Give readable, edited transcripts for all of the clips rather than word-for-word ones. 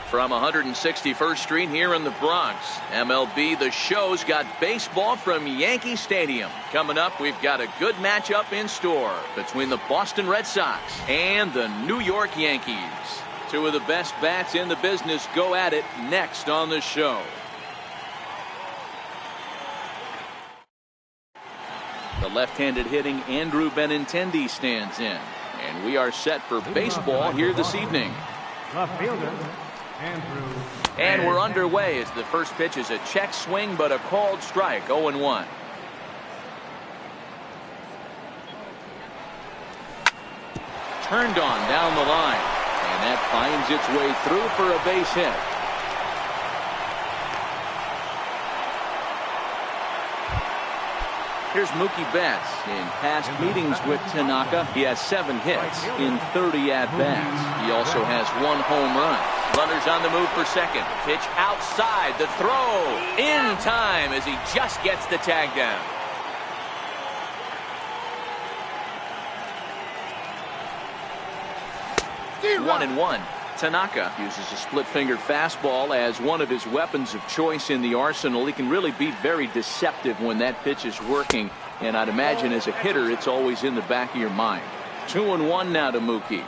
From 161st Street here in the Bronx, MLB The Show's got baseball from Yankee Stadium. Coming up, we've got a good matchup in store between the Boston Red Sox and the New York Yankees. Two of the best bats in the business go at it next on the show. The left-handed hitting Andrew Benintendi stands in, and we are set for baseball here this evening. Left fielder, and we're underway as the first pitch is a check swing, but a called strike. 0-1. Turned on down the line, and that finds its way through for a base hit. Here's Mookie Betts. In past meetings with Tanaka, he has 7 hits in 30 at-bats. He also has 1 home run. Runners on the move for second. Pitch outside. The throw in time as he just gets the tag down. One and one. Tanaka uses a split-fingered fastball as one of his weapons of choice in the arsenal. He can really be very deceptive when that pitch is working, and I'd imagine as a hitter it's always in the back of your mind. 2-1 now to Mookie.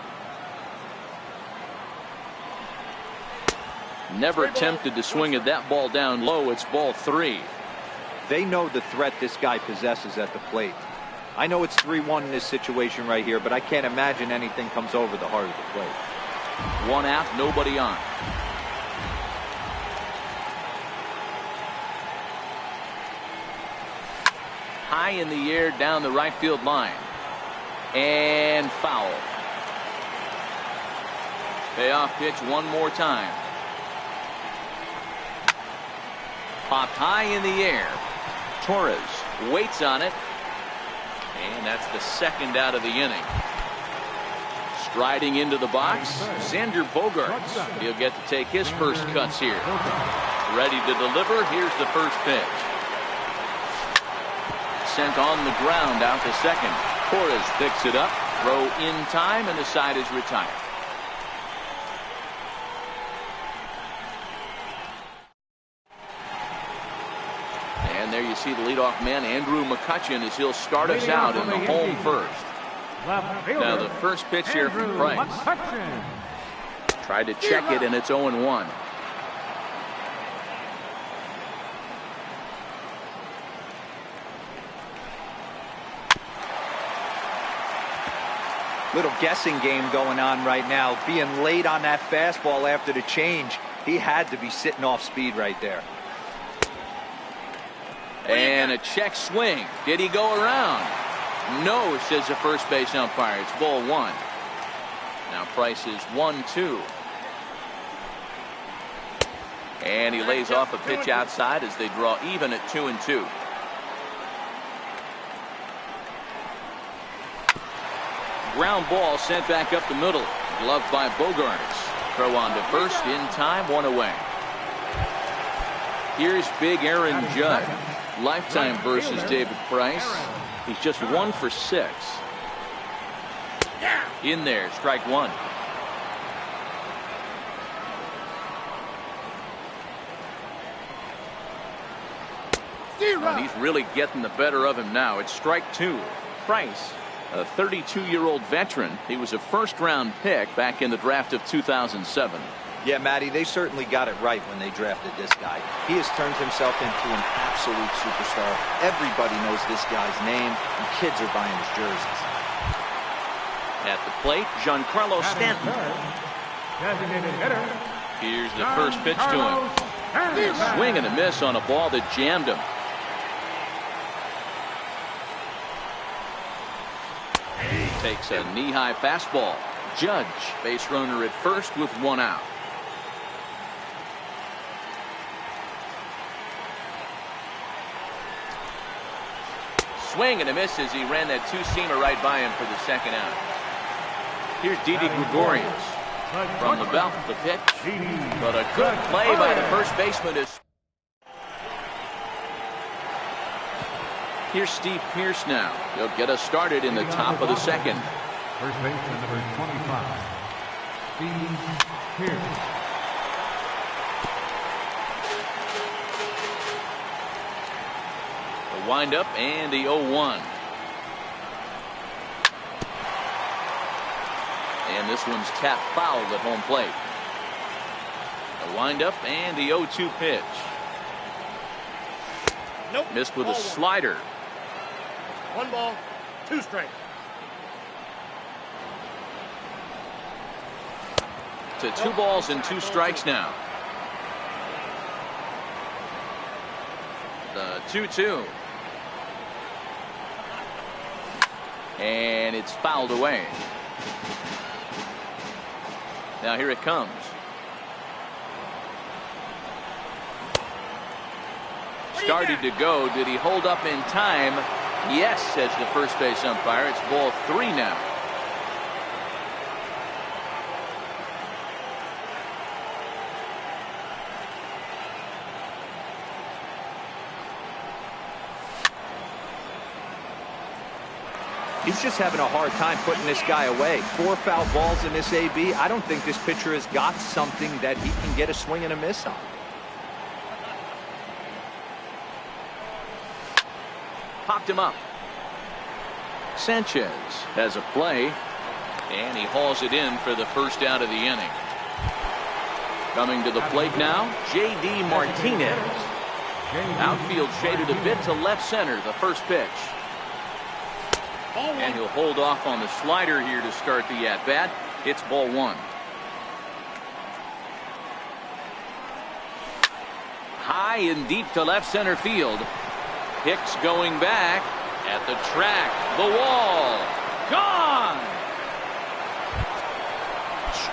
Never attempted to swing at that ball down low. It's ball 3. They know the threat this guy possesses at the plate. I know it's 3-1 in this situation right here, but I can't imagine anything comes over the heart of the plate. 1 out, nobody on. High in the air down the right field line. And foul. Payoff pitch one more time. Popped high in the air. Torres waits on it. And that's the second out of the inning. Striding into the box, Xander Bogaerts. He'll get to take his first cuts here. Ready to deliver. Here's the first pitch. Sent on the ground out to second. Torres picks it up. Throw in time, and the side is retired. And there you see the leadoff man, Andrew McCutchen, as he'll start us out in the home first. Now the first pitch here from Price. Tried to check it, and it's 0-1. Little guessing game going on right now. Being late on that fastball after the change. He had to be sitting off speed right there. And a check swing. Did he go around? No, says the first base umpire. It's ball 1. Now Price is 1-2. And he lays off a pitch outside as they draw even at 2-2. Ground ball sent back up the middle. Gloved by Bogaerts. Throw on to first in time, 1 away. Here's big Aaron Judge. Lifetime versus David Price. He's just 1 for 6. In there, strike 1. And he's really getting the better of him now. It's strike 2. Price, a 32-year-old veteran. He was a first-round pick back in the draft of 2007. Yeah, Matty, they certainly got it right when they drafted this guy. He has turned himself into an absolute superstar. Everybody knows this guy's name, and kids are buying his jerseys. At the plate, Giancarlo Stanton. Here's the first pitch to him. Swing and a miss on a ball that jammed him. Takes a knee-high fastball. Judge, base runner at first with 1 out. Swing and a miss as he ran that two-seamer right by him for the second out. Here's Didi Gregorius from the belt. The pitch, but a good play by the first baseman. Here's Steve Pearce now. He'll get us started in the top of the second. First baseman number 25, Steve Pearce. Wind up and the 0-1. And this one's tapped fouled at home plate. The wind up and the 0-2 pitch. Nope. Missed with a slider. 1 ball, 2 strikes. To 2 balls and 2 strikes now. The 2-2. And it's fouled away. Now here it comes. Started to go. Did he hold up in time? Yes, says the first base umpire. It's ball 3 now. He's just having a hard time putting this guy away. 4 foul balls in this AB. I don't think this pitcher has got something that he can get a swing and a miss on. Popped him up. Sanchez has a play, and he hauls it in for the first out of the inning. Coming to the plate now, J.D. Martinez. Outfield shaded a bit to left center, the first pitch. And he'll hold off on the slider here to start the at-bat. It's ball 1. High and deep to left center field. Hicks going back at the track. The wall. Gone!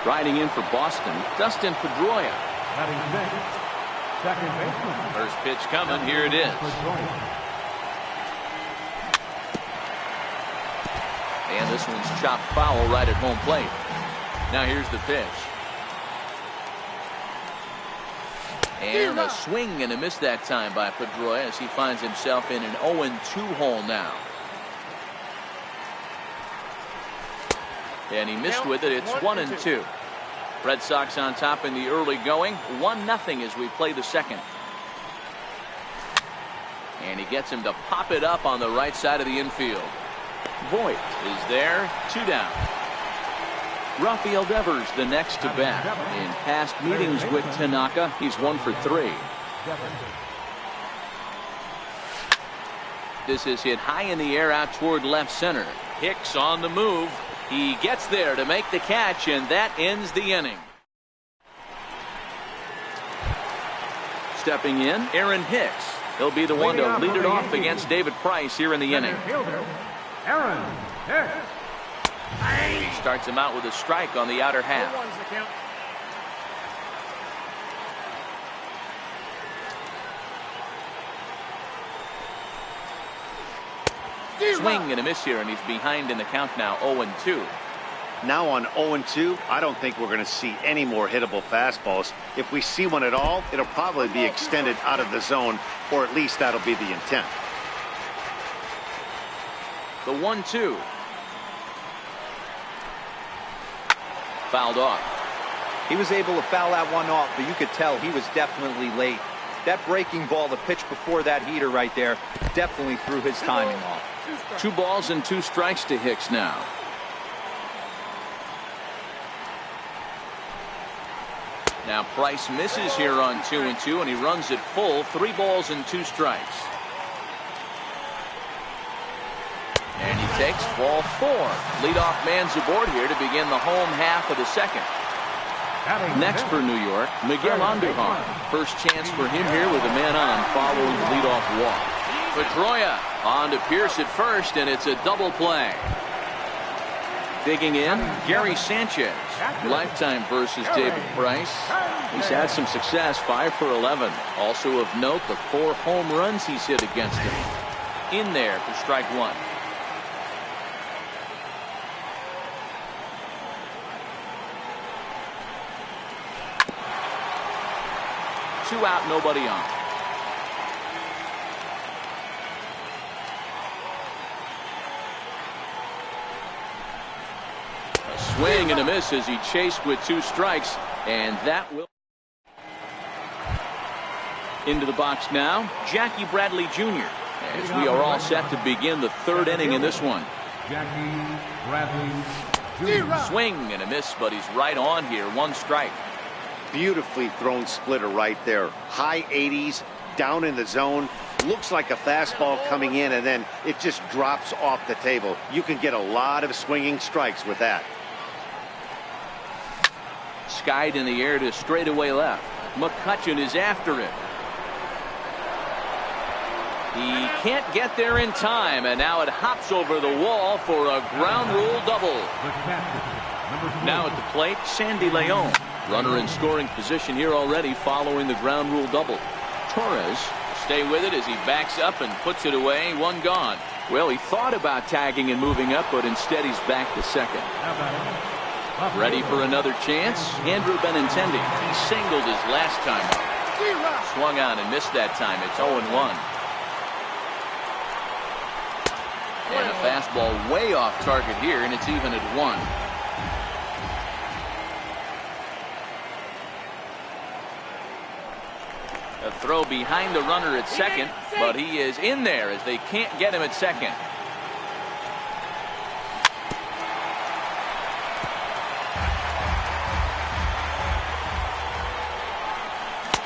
Striding in for Boston, Dustin Pedroia. First pitch coming. Here it is. And this one's chopped foul right at home plate. Now here's the pitch. And a swing and a miss that time by Pedroia as he finds himself in an 0-2 hole now. And he missed with it. It's 1-2. Red Sox on top in the early going. 1-0 as we play the second. And he gets him to pop it up on the right side of the infield. Voit is there. 2 down. Rafael Devers the next to bat. In past meetings with Tanaka, he's 1 for 3. This is hit high in the air out toward left center. Hicks on the move. He gets there to make the catch, and that ends the inning. Stepping in, Aaron Hicks. He'll be the one to lead it off against David Price here in the inning. Aaron Hicks. He starts him out with a strike on the outer half. Swing and a miss here, and he's behind in the count now. 0-2. Now on 0-2, I don't think we're going to see any more hittable fastballs. If we see one at all, it'll probably be extended out of the zone, or at least that'll be the intent. The 1-2. Fouled off. He was able to foul that one off, but you could tell he was definitely late. That breaking ball, the pitch before that heater right there, definitely threw his timing off. 2 balls and 2 strikes to Hicks now. Now Price misses here on 2-2, and he runs it full. 3 balls and 2 strikes. And he takes ball 4. Leadoff man's aboard here to begin the home half of the second. Next for New York, Miguel Andujar. First chance for him here with a man on following the leadoff walk. Pedroia on to Pierce at first, and it's a double play. Digging in, Gary Sanchez. Lifetime versus David Price. He's had some success, 5 for 11. Also of note, the 4 home runs he's hit against him. In there for strike 1. Two out, nobody on. A swing and a miss as he chased with 2 strikes, and that will. Into the box now, Jackie Bradley Jr. As we are all set to begin the third inning in this one. Swing and a miss, but he's right on here. One strike. Beautifully thrown splitter right there. High 80s, down in the zone. Looks like a fastball coming in, and then it just drops off the table. You can get a lot of swinging strikes with that. Skied in the air to straightaway left. McCutchen is after it. He can't get there in time, and now it hops over the wall for a ground rule double. Now at the plate, Sandy Leon. Runner in scoring position here already following the ground rule double. Torres stay with it as he backs up and puts it away. One gone. Well, he thought about tagging and moving up, but instead he's back to second. Ready for another chance. Andrew Benintendi. He singled his last time up. Swung on and missed that time. It's 0-1. And a fastball way off target here, and it's even at 1. A throw behind the runner at second, but he is in there as they can't get him at second.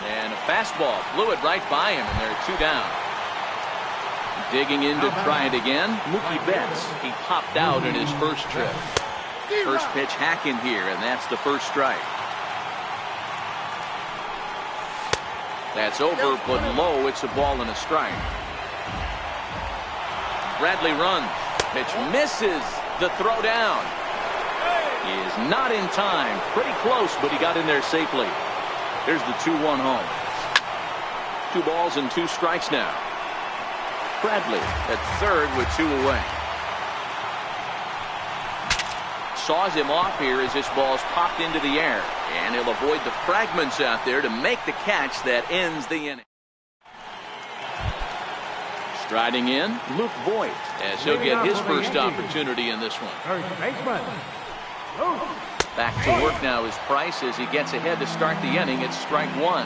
And a fastball blew it right by him, and there are 2 down. Digging in to try it again, Mookie Betts. He popped out in his first trip. First pitch hacking here, and that's the first strike. That's over, but low. It's a ball and a strike. Bradley runs. Pitch misses. The throw down. He is not in time. Pretty close, but he got in there safely. Here's the 2-1 home. 2 balls and 2 strikes now. Bradley at third with 2 away. Saws him off here as this ball's popped into the air. And he'll avoid the fragments out there to make the catch that ends the inning. Striding in, Luke Voigt, as he'll get his first opportunity in this one. Back to work now is Price as he gets ahead to start the inning. It's strike 1.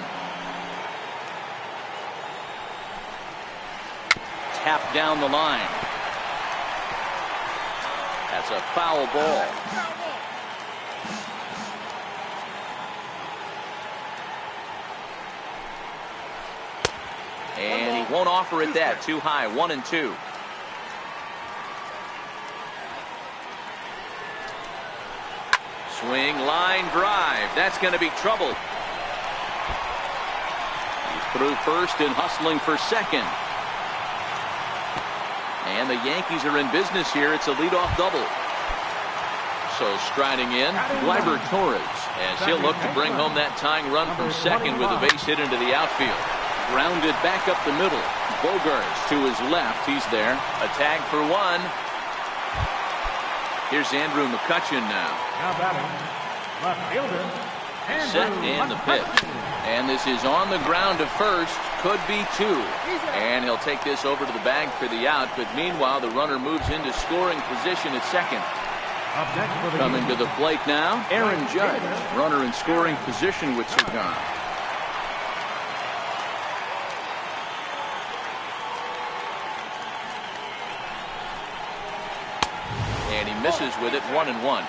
Tap down the line. That's a foul ball. And he won't offer it that. Too high. 1-2. Swing, line, drive. That's going to be trouble. He's through first and hustling for second. And the Yankees are in business here. It's a leadoff double. So striding in, Gleyber Torres, as he'll look to bring home that tying run from second with a base hit into the outfield. Grounded back up the middle. Bogarts to his left. He's there. A tag for 1. Here's Andrew McCutchen now. Set and the pitch. And this is on the ground to first. Could be 2. And he'll take this over to the bag for the out. But meanwhile, the runner moves into scoring position at second. Coming to the plate now, Aaron Judge. Runner in scoring position with 2 gone. And he misses with it. 1-1.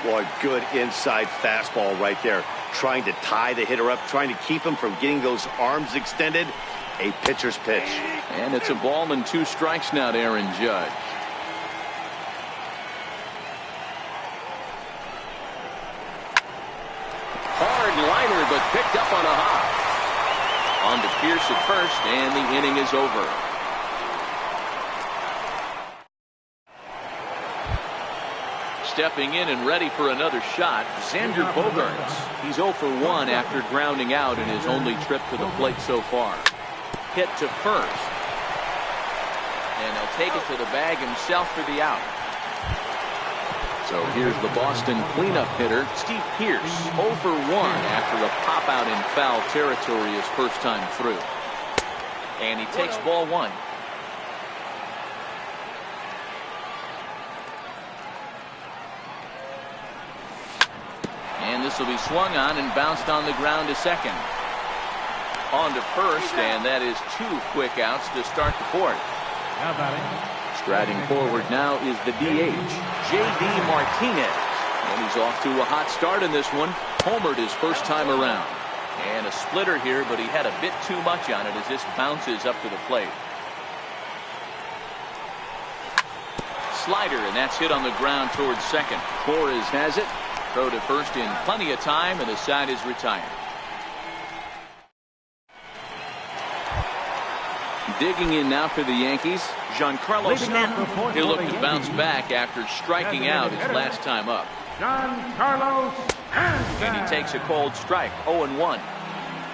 Boy, good inside fastball right there. Trying to tie the hitter up, trying to keep him from getting those arms extended. A pitcher's pitch. And it's a ball and 2 strikes now to Aaron Judge. Hard liner, but picked up on a hop. On to Pierce at first, and the inning is over. Stepping in and ready for another shot, Xander Bogarts. He's 0 for 1 after grounding out in his only trip to the plate so far. Hit to first. And he'll take it to the bag himself for the out. So here's the Boston cleanup hitter, Steve Pierce, 0 for 1 after a pop out in foul territory his first time through. And he takes ball 1. And this will be swung on and bounced on the ground to second. On to first, and that is 2 quick outs to start the 4th. Now batting. Striding forward now is the DH, J.D. Martinez. And he's off to a hot start in this one. Homered his first time around. And a splitter here, but he had a bit too much on it as this bounces up to the plate. Slider, and that's hit on the ground towards second. Torres has it. Throw to first in plenty of time, and the side is retired. Digging in now for the Yankees, Giancarlo Stanton. He'll look to bounce back after striking out his last time up. Giancarlo Stanton. And he takes a cold strike, 0-1.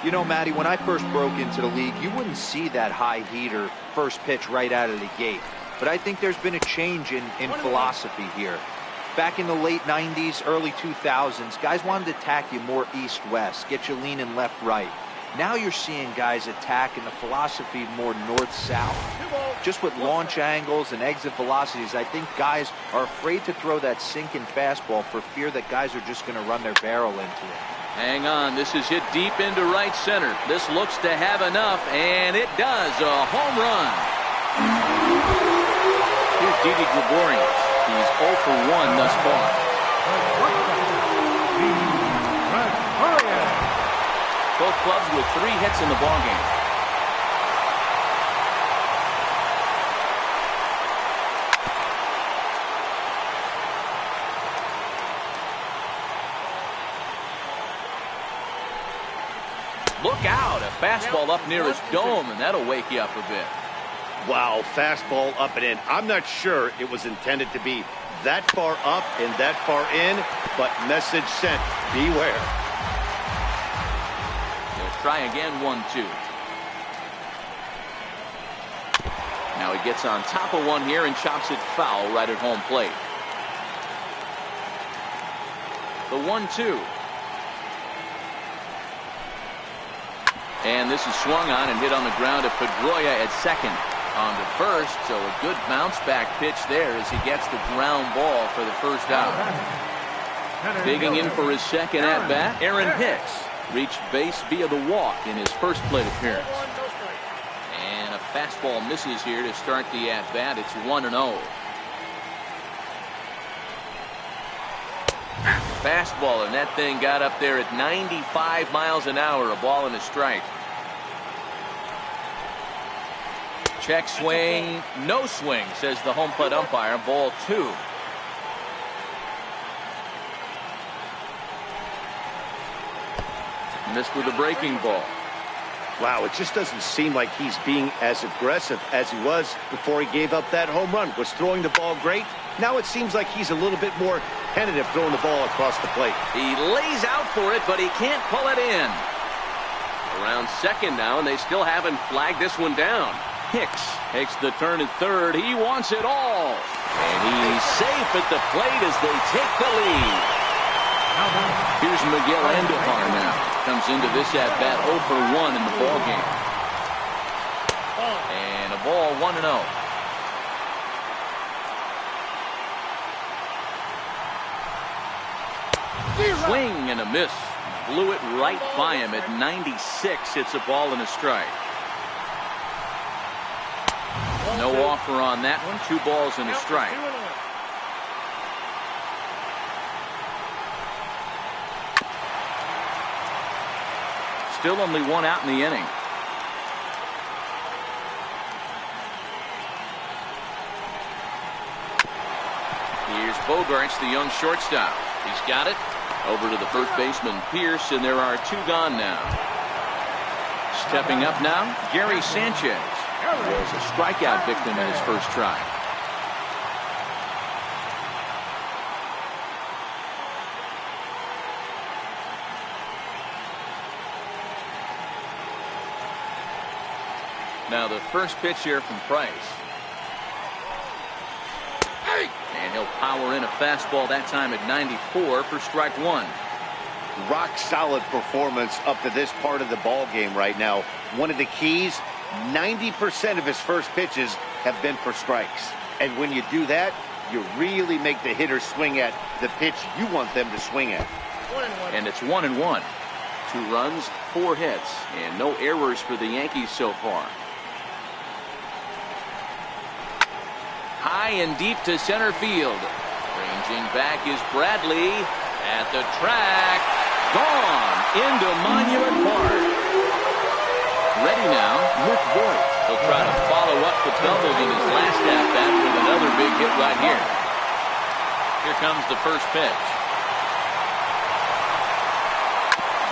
You know, Matty, when I first broke into the league, you wouldn't see that high heater first pitch right out of the gate. But I think there's been a change in philosophy here. Back in the late 90s, early 2000s, guys wanted to attack you more east-west, get you leaning left-right. Now you're seeing guys attack in the philosophy more north-south. Just with launch angles and exit velocities, I think guys are afraid to throw that sinking fastball for fear that guys are just going to run their barrel into it. Hang on, this is hit deep into right center. This looks to have enough, and it does. A home run. Here's Didi Gregorius. He's 0 for 1 thus far. Both clubs with 3 hits in the ballgame. Look out, a fastball up near his dome, and that'll wake you up a bit. Wow, fastball up and in. I'm not sure it was intended to be that far up and that far in, but message sent, beware. They'll try again, 1-2. Now he gets on top of one here and chops it foul right at home plate. The 1-2. And this is swung on and hit on the ground to Pedroia at second. On to first, so a good bounce back pitch there as he gets the ground ball for the first out. Digging in for his second at bat, Aaron Hicks reached base via the walk in his first plate appearance. And a fastball misses here to start the at bat. It's 1-0. Fastball, and that thing got up there at 95 miles an hour, a ball and a strike. Check swing, no swing, says the home plate umpire. Ball 2. Missed with a breaking ball. Wow, it just doesn't seem like he's being as aggressive as he was before he gave up that home run. Was throwing the ball great. Now it seems like he's a little bit more tentative throwing the ball across the plate. He lays out for it, but he can't pull it in. Around second now, and they still haven't flagged this one down. Hicks takes the turn at third. He wants it all. And he's safe at the plate as they take the lead. Here's Miguel Andujar now. Comes into this at-bat 0 for 1 in the ballgame. And a ball, 1-0. Swing and a miss. Blew it right by him at 96. It's a ball and a strike. No offer on that one. 2 balls and a strike. Still only 1 out in the inning. Here's Bogarts, the young shortstop. He's got it. Over to the first baseman, Pierce, and there are 2 gone now. Stepping up now, Gary Sanchez. Was a strikeout victim in his first try. Now the first pitch here from Price. And he'll power in a fastball that time at 94 for strike 1. Rock solid performance up to this part of the ball game right now. One of the keys, 90% of his first pitches have been for strikes. And when you do that, you really make the hitter swing at the pitch you want them to swing at. And it's 1-1. 2 runs, 4 hits, and no errors for the Yankees so far. High and deep to center field. Ranging back is Bradley. At the track. Gone into Monument Park. Ready now with Voigt. He'll try to follow up the double in his last at-bat with another big hit right here. Here comes the first pitch.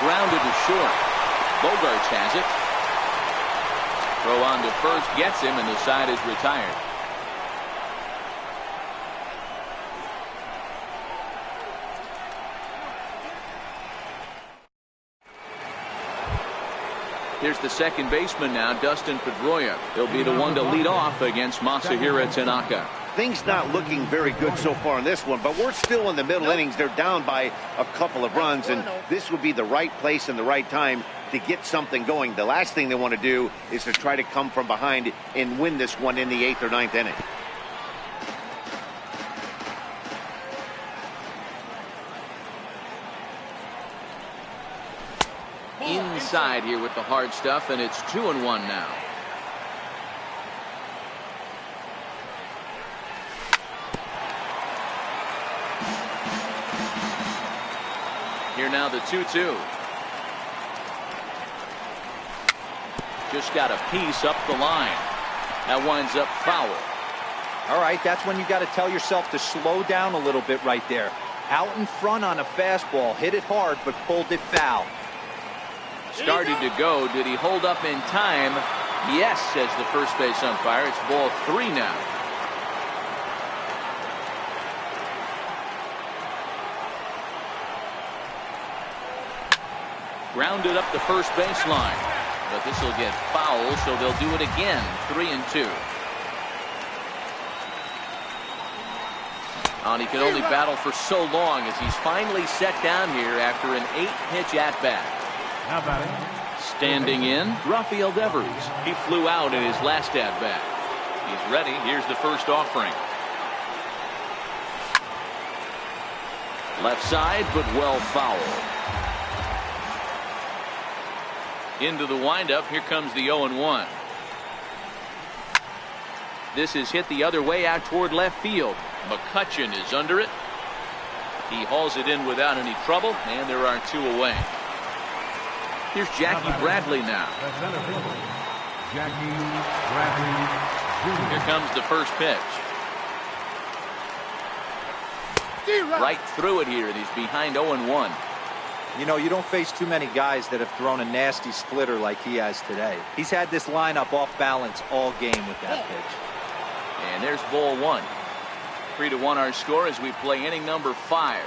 Grounded to short. Bogarts has it. Throw on to first gets him, and the side is retired. Here's the second baseman now, Dustin Pedroia. He'll be the one to lead off against Masahiro Tanaka. Things not looking very good so far in this one, but we're still in the middle innings. They're down by a couple of runs, and this would be the right place and the right time to get something going. The last thing they want to do is to try to come from behind and win this one in the 8th or 9th inning. Inside here with the hard stuff, and it's 2-1 now. Here now the 2-2. Just got a piece up the line. That winds up foul. All right, that's when you got to tell yourself to slow down a little bit right there. Out in front on a fastball, hit it hard, but pulled it foul. Started to go. Did he hold up in time? Yes, says the first base umpire. It's ball 3 now. Grounded up the first baseline. But this will get foul, so they'll do it again. 3-2. And he can only battle for so long as he's finally set down here after an 8-pitch at-bat. How about it? Standing in, Rafael Devers. He flew out in his last at-bat. He's ready. Here's the first offering. Left side, but well foul. Into the windup. Here comes the 0-1. This is hit the other way out toward left field. McCutchen is under it. He hauls it in without any trouble, and there are 2 away. Here's Jackie Bradley now. Jackie Bradley Jr. Here comes the first pitch. Right through it here, and he's behind 0-1. You know, you don't face too many guys that have thrown a nasty splitter like he has today. He's had this lineup off balance all game with that pitch. And there's ball 1. 3-1 our score as we play inning number 5.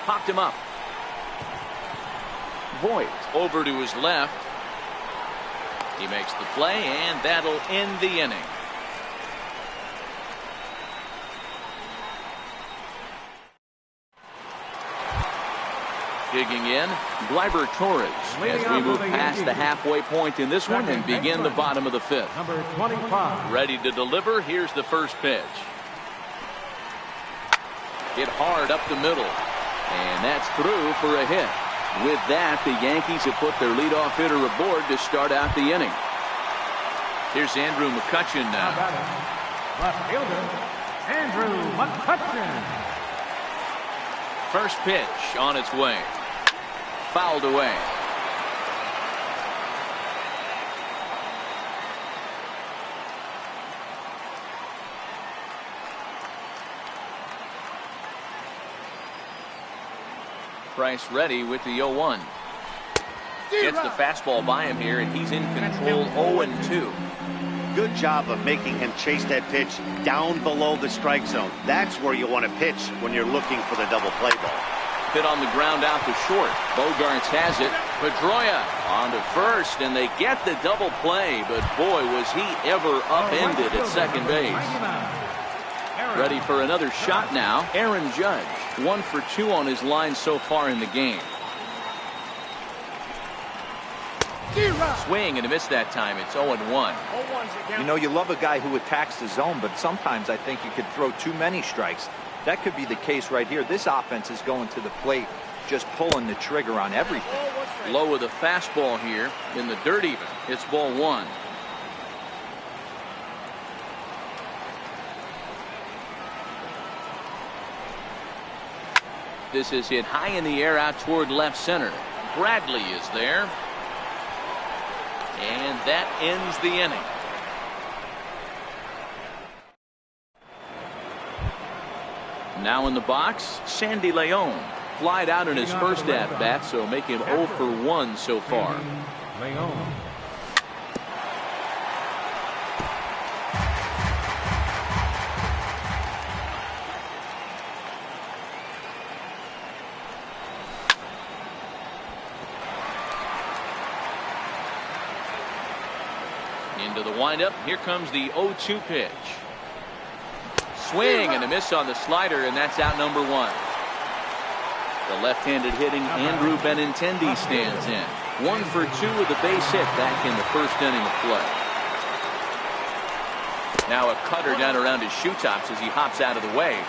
Popped him up. Voigt over to his left. He makes the play, and that'll end the inning. Digging in, Gleyber Torres as we move past the halfway point in this one and begin the bottom of the 5th. Number 25. Ready to deliver. Here's the first pitch. Hit hard up the middle. And that's through for a hit. With that, the Yankees have put their leadoff hitter aboard to start out the inning. Here's Andrew McCutchen now. How about it? Left fielder, Andrew McCutchen. First pitch on its way. Fouled away. Price ready with the 0-1. Gets the fastball by him here, and he's in control. 0-2. Good job of making him chase that pitch down below the strike zone. That's where you want to pitch when you're looking for the double play ball. Hit on the ground out to short. Bogarts has it. Pedroia on to first, and they get the double play, but boy, was he ever upended at second base. Ready for another shot now. Aaron Judge, 1 for 2 on his line so far in the game. Swing and a miss that time. It's 0-1. You know, you love a guy who attacks the zone, but sometimes I think you could throw too many strikes. That could be the case right here. This offense is going to the plate, just pulling the trigger on everything. Low with a fastball here in the dirt even. It's ball one. This is hit high in the air out toward left center. Bradley is there. And that ends the inning. Now in the box, Sandy Leon. Flied out in his first at-bat, so make him 0 for 1 so far. Leon. Into the windup. Here comes the 0-2 pitch. Swing and a miss on the slider, and that's out number 1. The left-handed hitting Andrew Benintendi stands in. 1 for 2 with a base hit back in the first inning of play. Now a cutter down around his shoe tops as he hops out of the way.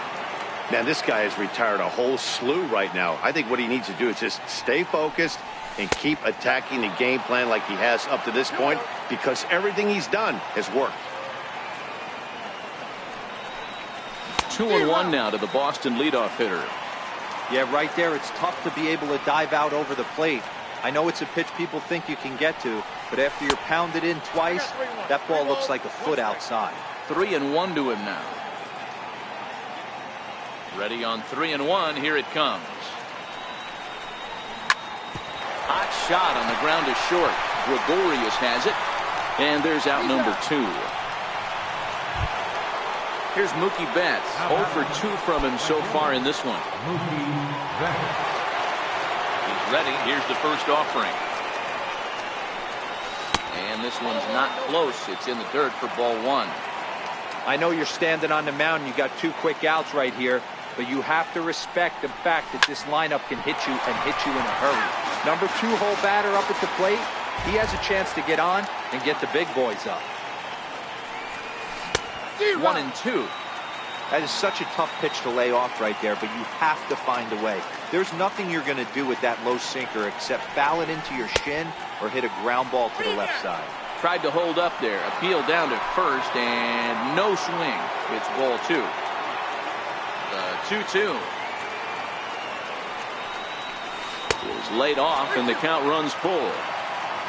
Man, this guy has retired a whole slew right now. I think what he needs to do is just stay focused and keep attacking the game plan like he has up to this point, because everything he's done has worked. 2-1 now to the Boston leadoff hitter. Yeah, right there, it's tough to be able to dive out over the plate. I know it's a pitch people think you can get to, but after you're pounded in twice, that ball looks like a foot outside. 3-1 to him now. Ready on 3-1. Here it comes. Hot shot on the ground to short. Gregorius has it, and there's out number 2. Here's Mookie Betts. 0 for 2 from him so far in this one. Mookie Betts. He's ready. Here's the first offering. And this one's not close. It's in the dirt for ball 1. I know you're standing on the mound. You got 2 quick outs right here, but you have to respect the fact that this lineup can hit you and hit you in a hurry. Number 2-hole batter up at the plate. He has a chance to get on and get the big boys up. 1-2. That is such a tough pitch to lay off right there, but you have to find a way. There's nothing you're going to do with that low sinker except foul it into your shin or hit a ground ball to the left side. Tried to hold up there. Appeal down to first, and no swing. It's ball 2. The 2-2 is laid off, and the count runs full.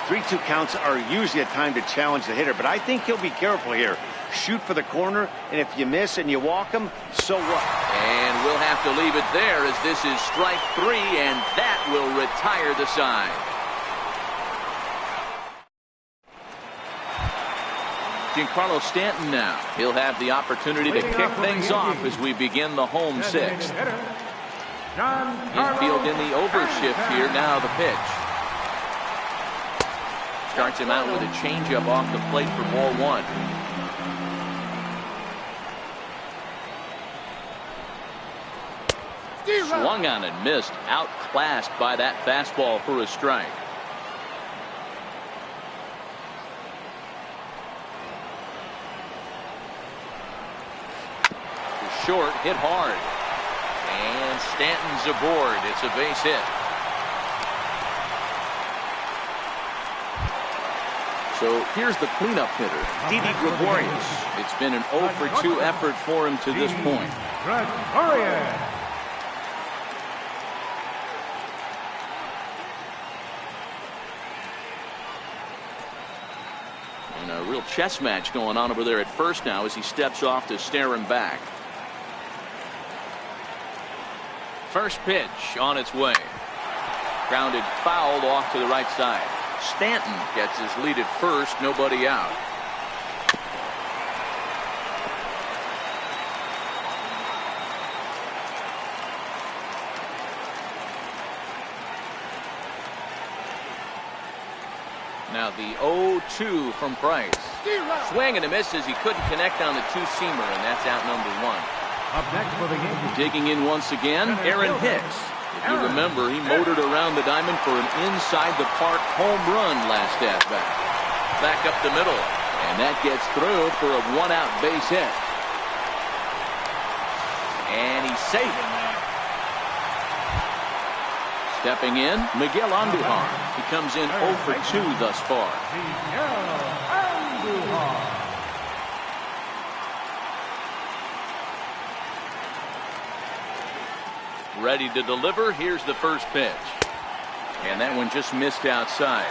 3-2 counts are usually a time to challenge the hitter, but I think he'll be careful here. Shoot for the corner, and if you miss and you walk him, so what? And we'll have to leave it there as this is strike 3, and that will retire the side. Giancarlo Stanton now. He'll have the opportunity to kick things off as we begin the home 6th. Infield in the overshift here. Now the pitch. Starts him out with a changeup off the plate for ball 1. Swung on and missed. Outclassed by that fastball for a strike. Short, hit hard. And Stanton's aboard. It's a base hit. So here's the cleanup hitter, Didi Gregorius. It's been an 0 for 2 effort for him to this point. Gregorius. And a real chess match going on over there at first now as he steps off to stare him back. First pitch on its way. Grounded fouled off to the right side. Stanton gets his lead at first, nobody out. Now the 0-2 from Price. Swing and a miss as he couldn't connect on the 2-seamer, and that's out number 1. Up next for the Yankees. Digging in once again, Aaron Hicks. If you remember, he motored around the diamond for an inside-the-park home run last at-bat. Back up the middle, and that gets through for a 1-out base hit. And he's safe. Stepping in, Miguel Andujar. He comes in 0 for 2 thus far. Ready to deliver. Here's the first pitch. And that one just missed outside.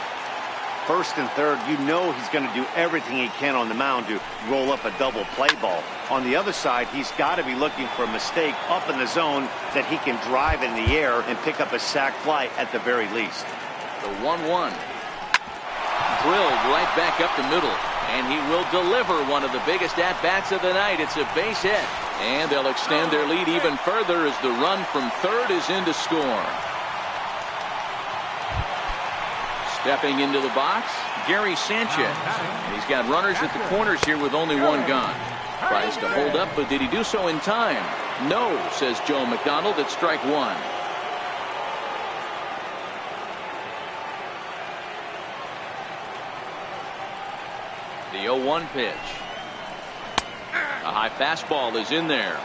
First and third, you know he's going to do everything he can on the mound to roll up a double play ball. On the other side, he's got to be looking for a mistake up in the zone that he can drive in the air and pick up a sac fly at the very least. The 1-1. Drilled right back up the middle. And he will deliver one of the biggest at-bats of the night. It's a base hit. And they'll extend their lead even further as the run from third is in to score. Stepping into the box, Gary Sanchez. And he's got runners at the corners here with only one gone. Tries to hold up, but did he do so in time? No, says Joe McDonald at strike one. The 0-1 pitch. A high fastball is in there.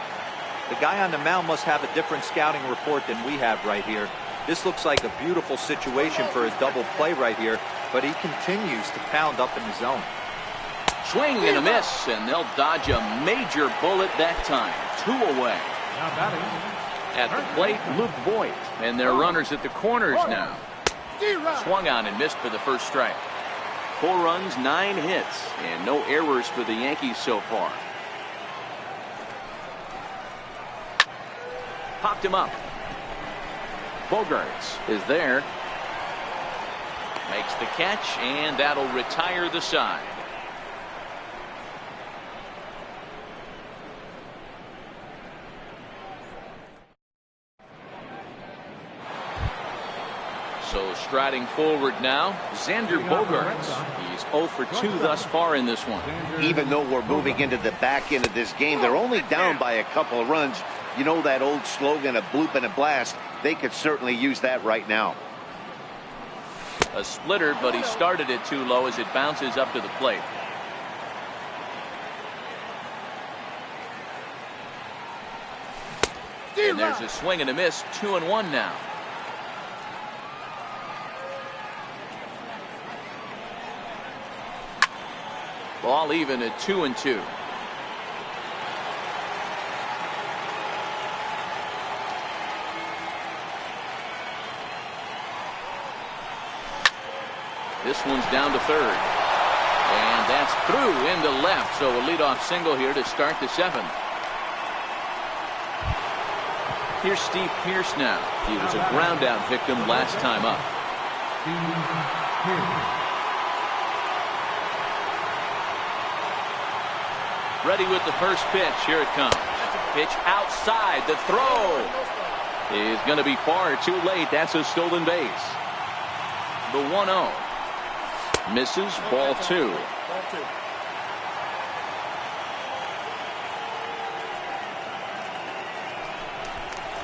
The guy on the mound must have a different scouting report than we have right here. This looks like a beautiful situation for a double play right here, but he continues to pound up in the zone. Swing and a miss, and they'll dodge a major bullet that time. 2 away. At the plate, Luke Voigt. And their runners at the corners now. Swung on and missed for the first strike. 4 runs, 9 hits, and no errors for the Yankees so far. Popped him up. Bogarts is there. Makes the catch, and that'll retire the side. So striding forward now, Xander Bogaerts. He's 0 for 2 thus far in this one. Even though we're moving into the back end of this game, they're only down by a couple of runs. You know that old slogan, a bloop and a blast. They could certainly use that right now. A splitter, but he started it too low as it bounces up to the plate. And there's a swing and a miss. 2-1 now. Ball even at 2-2. This one's down to third. And that's through into left. So a leadoff single here to start the 7th. Here's Steve Pearce now. He was a ground out victim last time up. Ready with the first pitch. Here it comes. Pitch outside. The throw is going to be far too late. That's a stolen base. The 1-0. Misses. Ball 2.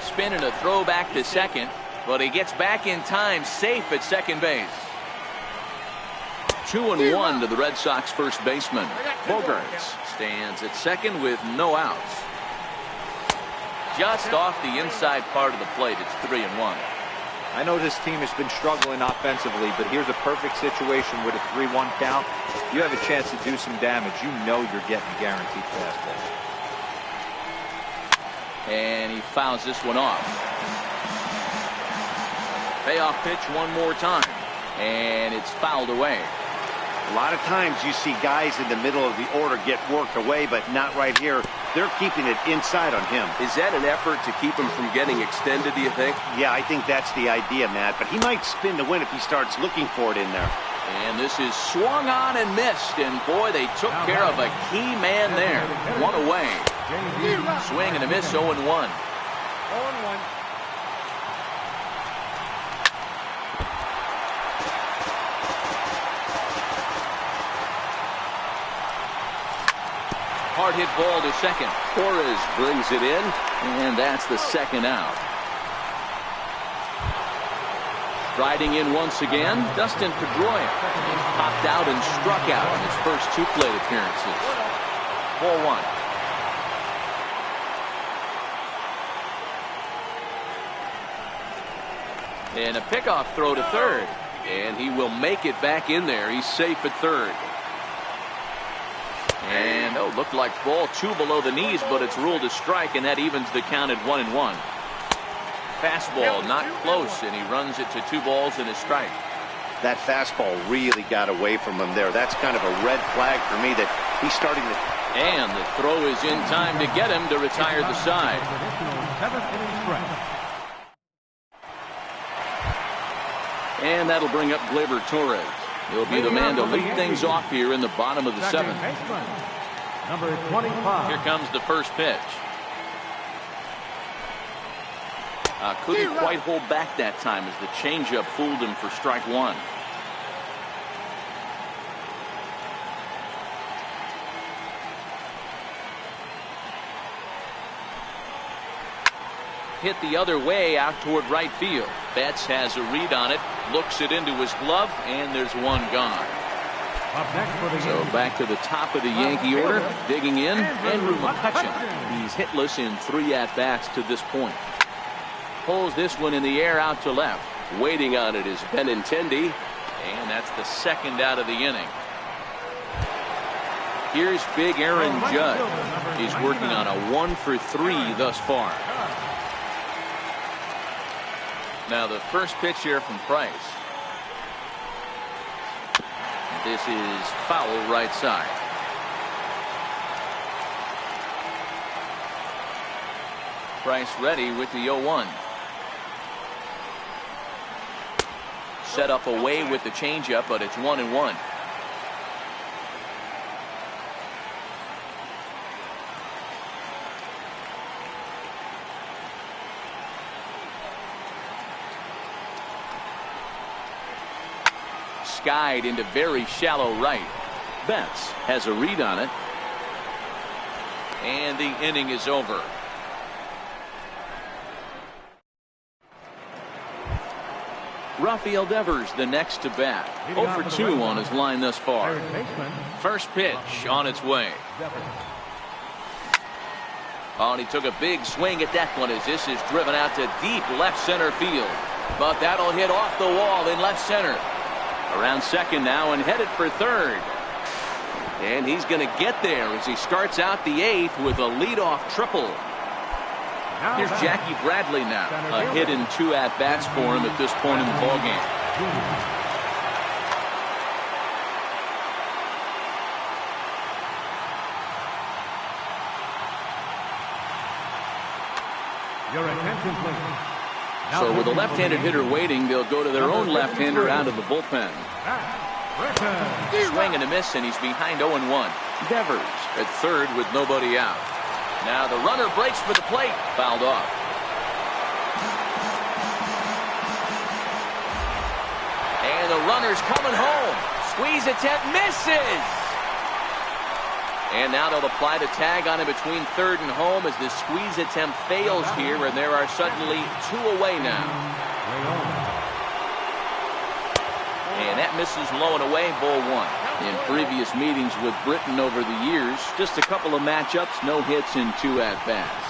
Spin and a throw back to second, but he gets back in time, safe at second base. 2-1 to the Red Sox first baseman. Bogaerts stands at second with no outs. Just off the inside part of the plate. It's 3-1. I know this team has been struggling offensively, but here's a perfect situation with a 3-1 count. You have a chance to do some damage. You know you're getting guaranteed fastballs. And he fouls this one off. Payoff pitch one more time. And it's fouled away. A lot of times you see guys in the middle of the order get worked away, but not right here. They're keeping it inside on him. Is that an effort to keep him from getting extended, do you think? Yeah, I think that's the idea, Matt. But he might spin to win if he starts looking for it in there. And this is swung on and missed. And boy, they took care of a key man there. 1 away. Swing and a miss. 0-1. 0-1. Hard hit ball to second. Torres brings it in, and that's the second out. Riding in once again, Dustin Pedroia. He's popped out and struck out in his first 2 plate appearances. 4-1. And a pickoff throw to third. And he will make it back in there. He's safe at third. And, looked like ball 2 below the knees, but it's ruled a strike, and that evens the count at 1-1. Fastball not close, and he runs it to 2 balls and a strike. That fastball really got away from him there. That's kind of a red flag for me that he's starting to... And the throw is in time to get him to retire the side. And that'll bring up Gleyber Torres. He'll be the man to lead things off here in the bottom of the 7th. Number 25. Here comes the first pitch. Couldn't quite hold back that time as the changeup fooled him for strike 1. Hit the other way out toward right field. Betts has a read on it, looks it into his glove, and there's one gone. So back to the top of the Yankee order, digging in, Andrew McCutchen. He's hitless in 3 at-bats to this point. Pulls this one in the air out to left. Waiting on it is Benintendi, and that's the 2nd out of the inning. Here's big Aaron Judge. He's working on a 1-for-3 thus far. Now the first pitch here from Price. This is foul right side. Price ready with the 0-1. Set up away with the changeup, but it's 1-1. Skied into very shallow right. Betts has a read on it. And the inning is over. Rafael Devers the next to bat. 0-for-2 on his line thus far. First pitch on its way. Oh, and he took a big swing at that one as this is driven out to deep left center field. But that'll hit off the wall in left center. Around second now and headed for third. And he's going to get there as he starts out the 8th with a leadoff triple. Here's Jackie Bradley now. A hit in 2 at-bats for him at this point in the ballgame. Your attention, please. So with a left-handed hitter waiting, they'll go to their own left-hander out of the bullpen. Swing and a miss, and he's behind 0-1. Devers at third with nobody out. Now the runner breaks for the plate. Fouled off. And the runner's coming home. Squeeze attempt misses. And now they'll apply the tag on him between third and home as the squeeze attempt fails here, and there are suddenly 2 away now. And that misses low and away, ball 1. In previous meetings with Britton over the years, just a couple of matchups, no hits in 2 at-bats.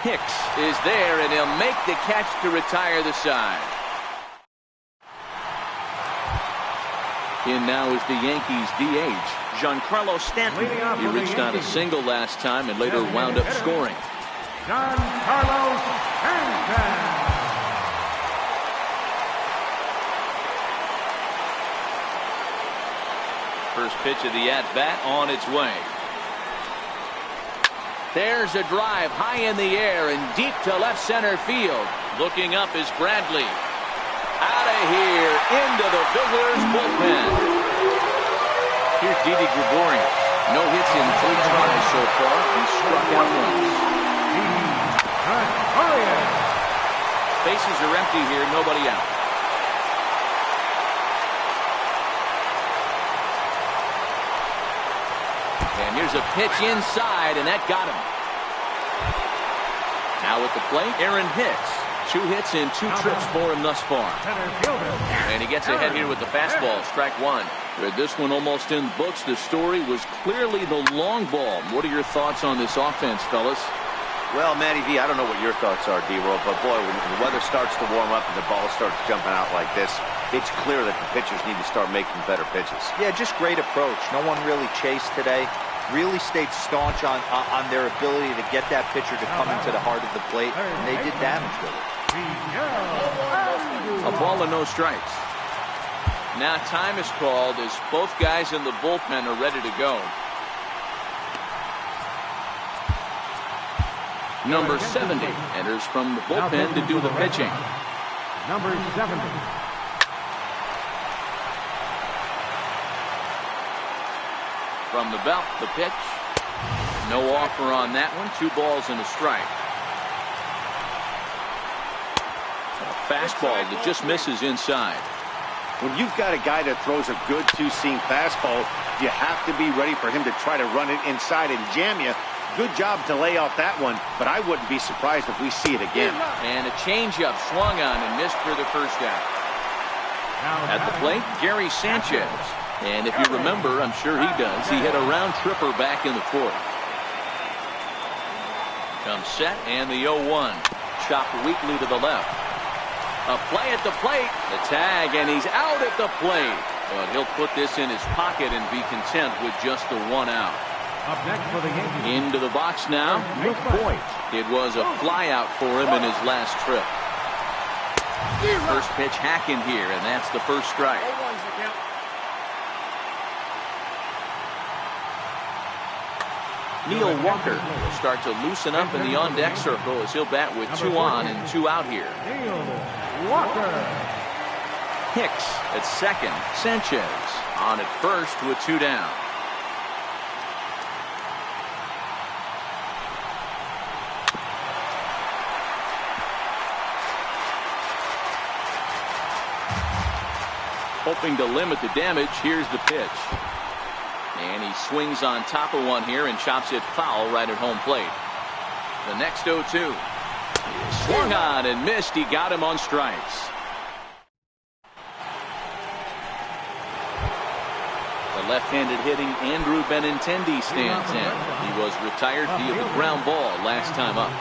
Hicks is there, and he'll make the catch to retire the side. In now is the Yankees DH, Giancarlo Stanton. He reached on a single last time and later wound up scoring. Giancarlo Stanton. First pitch of the at-bat on its way. There's a drive high in the air and deep to left center field. Looking up is Bradley. Out of here into the visitors' bullpen. Here's Didi Gregorius. No hits in 3 tries so far. He struck out once. Bases are empty here. Nobody out. And here's a pitch inside, and that got him. Now at the plate, Aaron Hicks. 2 hits and 2 trips for him thus far. And he gets ahead here with the fastball, strike 1. With this one almost in the books, the story was clearly the long ball. What are your thoughts on this offense, fellas? Well, Matty V, I don't know what your thoughts are, D-Roll, but boy, when the weather starts to warm up and the ball starts jumping out like this, it's clear that the pitchers need to start making better pitches. Yeah, just great approach. No one really chased today. Really stayed staunch on their ability to get that pitcher to come into the heart of the plate, and they did damage with it. A ball and no strikes. Now time is called as both guys in the bullpen are ready to go. Number 70 enters from the bullpen to do the pitching. Number 70. From the belt, the pitch. No offer on that one. 2 balls and a strike. A fastball that just misses inside. When you've got a guy that throws a good two-seam fastball, you have to be ready for him to try to run it inside and jam you. Good job to lay off that one, but I wouldn't be surprised if we see it again. And a changeup swung on and missed for the first out. At the plate, Gary Sanchez. And if you remember, I'm sure he does, he hit a round tripper back in the 4th. Comes set and the 0-1. Chopped weakly to the left. A play at the plate. The tag, and he's out at the plate. But he'll put this in his pocket and be content with just the 1 out. Up next for the Yankees. Into the box now, Luke Boyd. It was a flyout for him in his last trip. First pitch hacking here, and that's the first strike. Neil Walker will start to loosen up in the on-deck circle as he'll bat with 2 on and 2 out here. Neil Walker. Hicks at second. Sanchez on at first with 2 down. Hoping to limit the damage, here's the pitch. And he swings on top of one here and chops it foul right at home plate. The next 0-2. Swung on and missed. He got him on strikes. The left-handed hitting Andrew Benintendi stands in. He was retired via the ground ball last time up.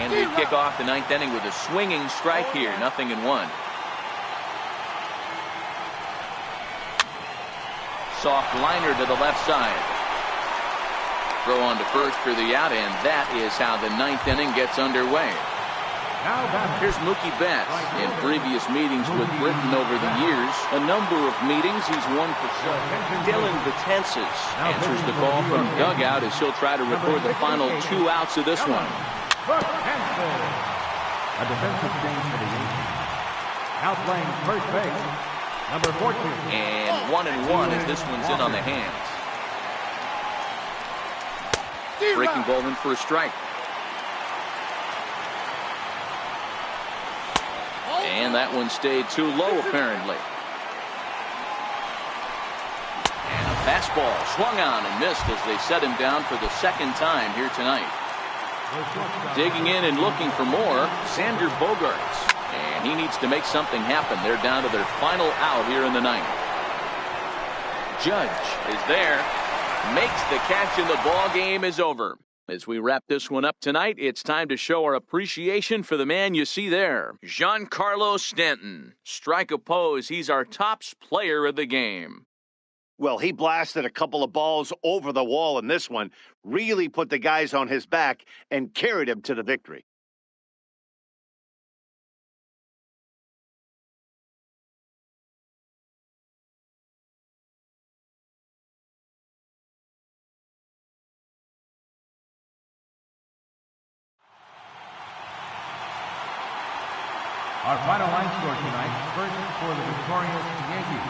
And we kick off the 9th inning with a swinging strike here. 0-1. Soft liner to the left side. Throw on to first for the out, and that is how the 9th inning gets underway. Here's Mookie Betts. In previous meetings with Britain over the years, a number of meetings he's won for sure. Dylan Betances answers the call from dugout as he'll try to record the final 2 outs of this one. A defensive change for the Yankees. Now playing first base, number 14. And 1-1 as this one's in on the hands. Breaking ball in for a strike. And that one stayed too low apparently. And a fastball swung on and missed as they set him down for the 2nd time here tonight. Digging in and looking for more, Xander Bogaerts. And he needs to make something happen. They're down to their final out here in the 9th. Judge is there. Makes the catch and the ball game is over. As we wrap this one up tonight, it's time to show our appreciation for the man you see there, Giancarlo Stanton. Strike a pose. He's our tops player of the game. Well, he blasted a couple of balls over the wall in this one, really put the guys on his back and carried him to the victory. Our final line score tonight, first for the victorious Yankees,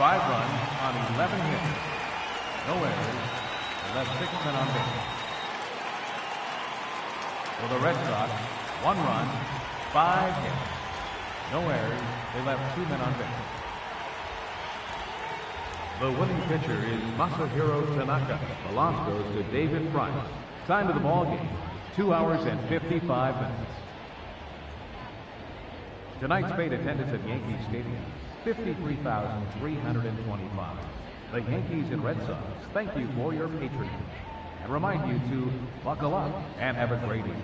5 runs on 11 hits. No errors. They left 6 men on base. For the Red Sox, 1 run, 5 hits. No errors. They left 2 men on base. The winning pitcher is Masahiro Tanaka. The loss goes to David Price. Time to the ball game, 2 hours and 55 minutes. Tonight's paid attendance at Yankee Stadium, 53,325. The Yankees and Red Sox, thank you for your patronage. and remind you to buckle up and have a great evening.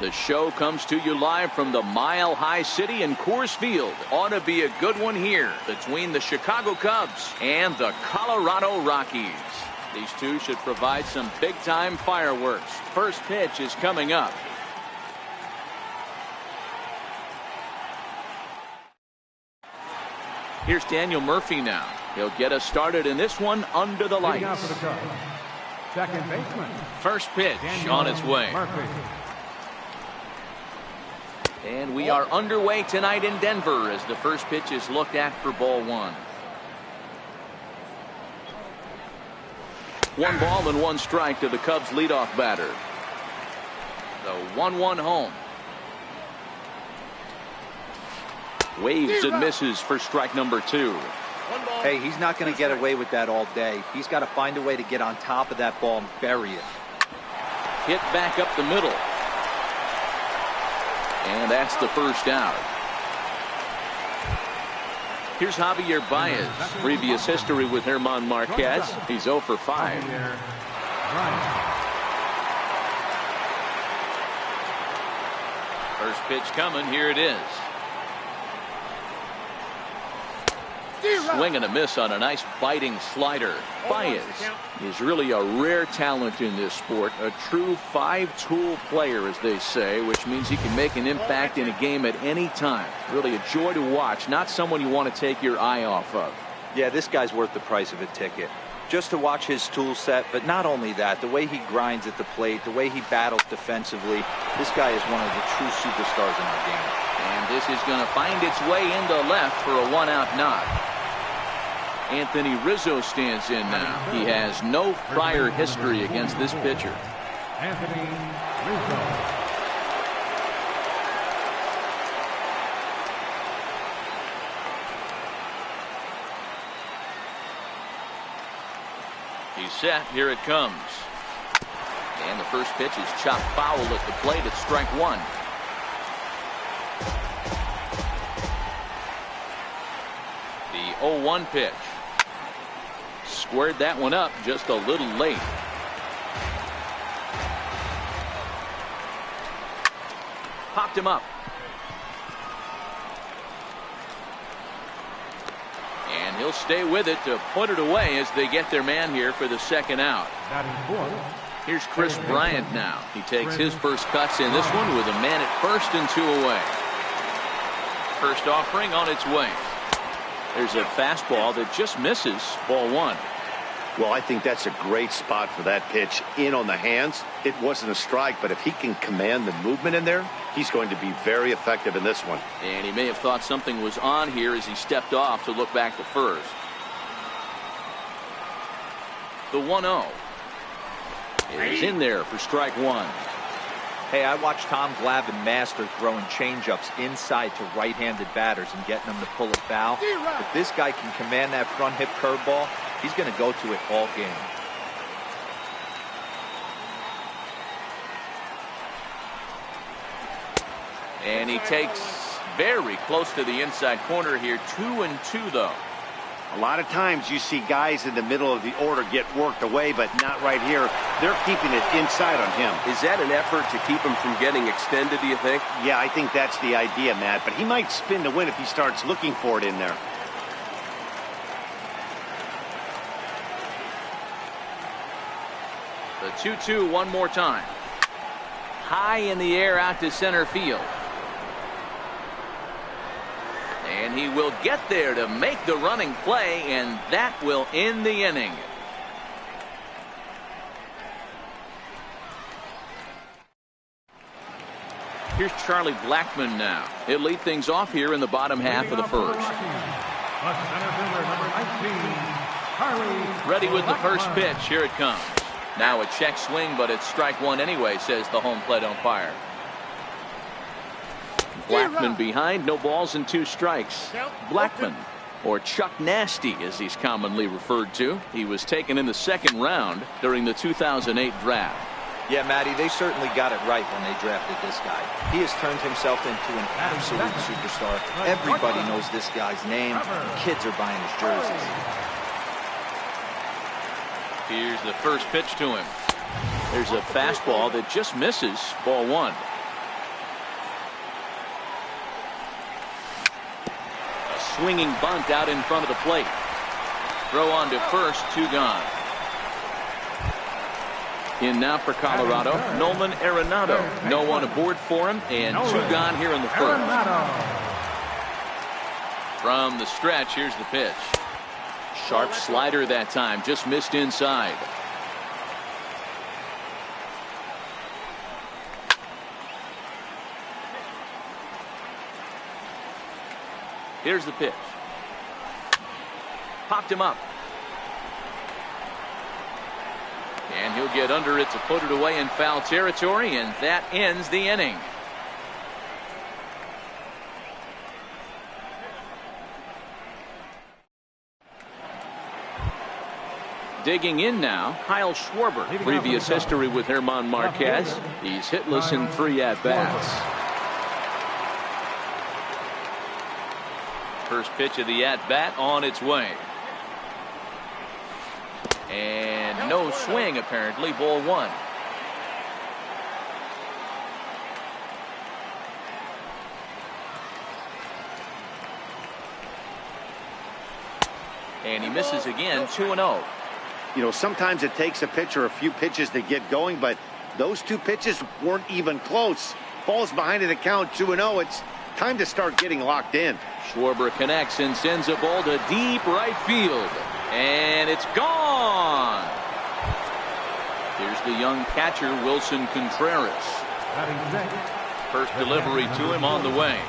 The show comes to you live from the Mile High City in Coors Field. Ought to be a good one here between the Chicago Cubs and the Colorado Rockies. These two should provide some big-time fireworks. First pitch is coming up. Here's Daniel Murphy now. He'll get us started in this one under the lights. Out for the Cubs, second baseman. First pitch Daniel on its way. Murphy. And we are underway tonight in Denver as the first pitch is looked at for ball one. 1 ball and 1 strike to the Cubs leadoff batter. The 1-1 home. Waves and misses for strike number 2. Hey, he's not going to get away with that all day. He's got to find a way to get on top of that ball and bury it. Hit back up the middle. And that's the first out. Here's Javier Baez. Previous history with German Marquez. He's 0 for 5. First pitch coming. Here it is. Swing and a miss on a nice biting slider. Baez is really a rare talent in this sport. A true 5-tool player, as they say, which means he can make an impact in a game at any time. Really a joy to watch. Not someone you want to take your eye off of. Yeah, this guy's worth the price of a ticket. Just to watch his tool set, but not only that, the way he grinds at the plate, the way he battles defensively, this guy is one of the true superstars in our game. And this is going to find its way into left for a 1-out knock. Anthony Rizzo stands in now. He has no prior history against this pitcher. Anthony Rizzo. He's set. Here it comes. And the first pitch is chopped foul at the plate. It's strike 1. The 0-1 pitch. Squared that one up just a little late. Popped him up. And he'll stay with it to put it away as they get their man here for the second out. Here's Chris Bryant now. He takes his first cuts in this one with a man at first and 2 away. First offering on its way. There's a fastball that just misses. Ball 1. Well, I think that's a great spot for that pitch. In on the hands. It wasn't a strike, but if he can command the movement in there, he's going to be very effective in this one. And he may have thought something was on here as he stepped off to look back to first. The 1-0 is in there for strike 1. Hey, I watched Tom Glavine master throwing changeups inside to right-handed batters and getting them to pull a foul. If this guy can command that front hip curveball, he's going to go to it all game. And he takes very close to the inside corner here. 2-2 though. A lot of times you see guys in the middle of the order get worked away, but not right here. They're keeping it inside on him. Is that an effort to keep him from getting extended, do you think? Yeah, I think that's the idea, Matt. But he might spin to win if he starts looking for it in there. The 2-2 one more time. High in the air out to center field. And he will get there to make the running play, and that will end the inning. Here's Charlie Blackmon now. He'll lead things off here in the bottom half of the first. Ready with the first pitch. Here it comes. Now a check swing, but it's strike 1 anyway, says the home plate umpire. Blackmon behind, no balls and 2 strikes. Blackmon, or Chuck Nasty as he's commonly referred to. He was taken in the 2nd round during the 2008 draft. Yeah, Matty, they certainly got it right when they drafted this guy. He has turned himself into an absolute superstar. Everybody knows this guy's name. Kids are buying his jerseys. Here's the first pitch to him. There's a fastball that just misses. Ball 1. Swinging bunt out in front of the plate. Throw on to first, 2 gone. In now for Colorado, Nolan Arenado. No one aboard for him, and 2 gone here in the first. From the stretch, here's the pitch. Sharp slider that time, just missed inside. Here's the pitch. Popped him up. And he'll get under it to put it away in foul territory, and that ends the inning. Digging in now, Kyle Schwarber. Previous history with German Marquez. He's hitless in 3 at-bats. First pitch of the at-bat on its way. And no swing, apparently. Ball 1. And he misses again, 2-0. You know, sometimes it takes a pitcher a few pitches to get going, but those 2 pitches weren't even close. Falls behind in the count, 2-0. It's time to start getting locked in. Schwarber connects and sends a ball to deep right field. And it's gone. Here's the young catcher, Wilson Contreras. First delivery to him on the way.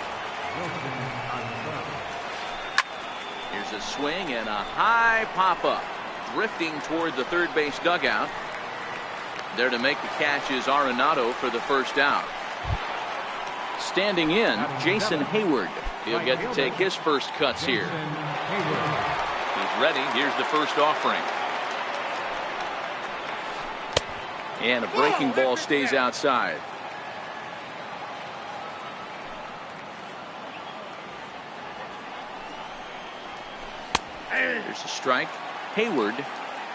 Here's a swing and a high pop-up. Drifting toward the third base dugout. There to make the catch is Arenado for the first out. Standing in, Jason Hayward. He'll get to take his first cuts here. He's ready. Here's the first offering. And a breaking ball stays outside. Here's a strike. Hayward,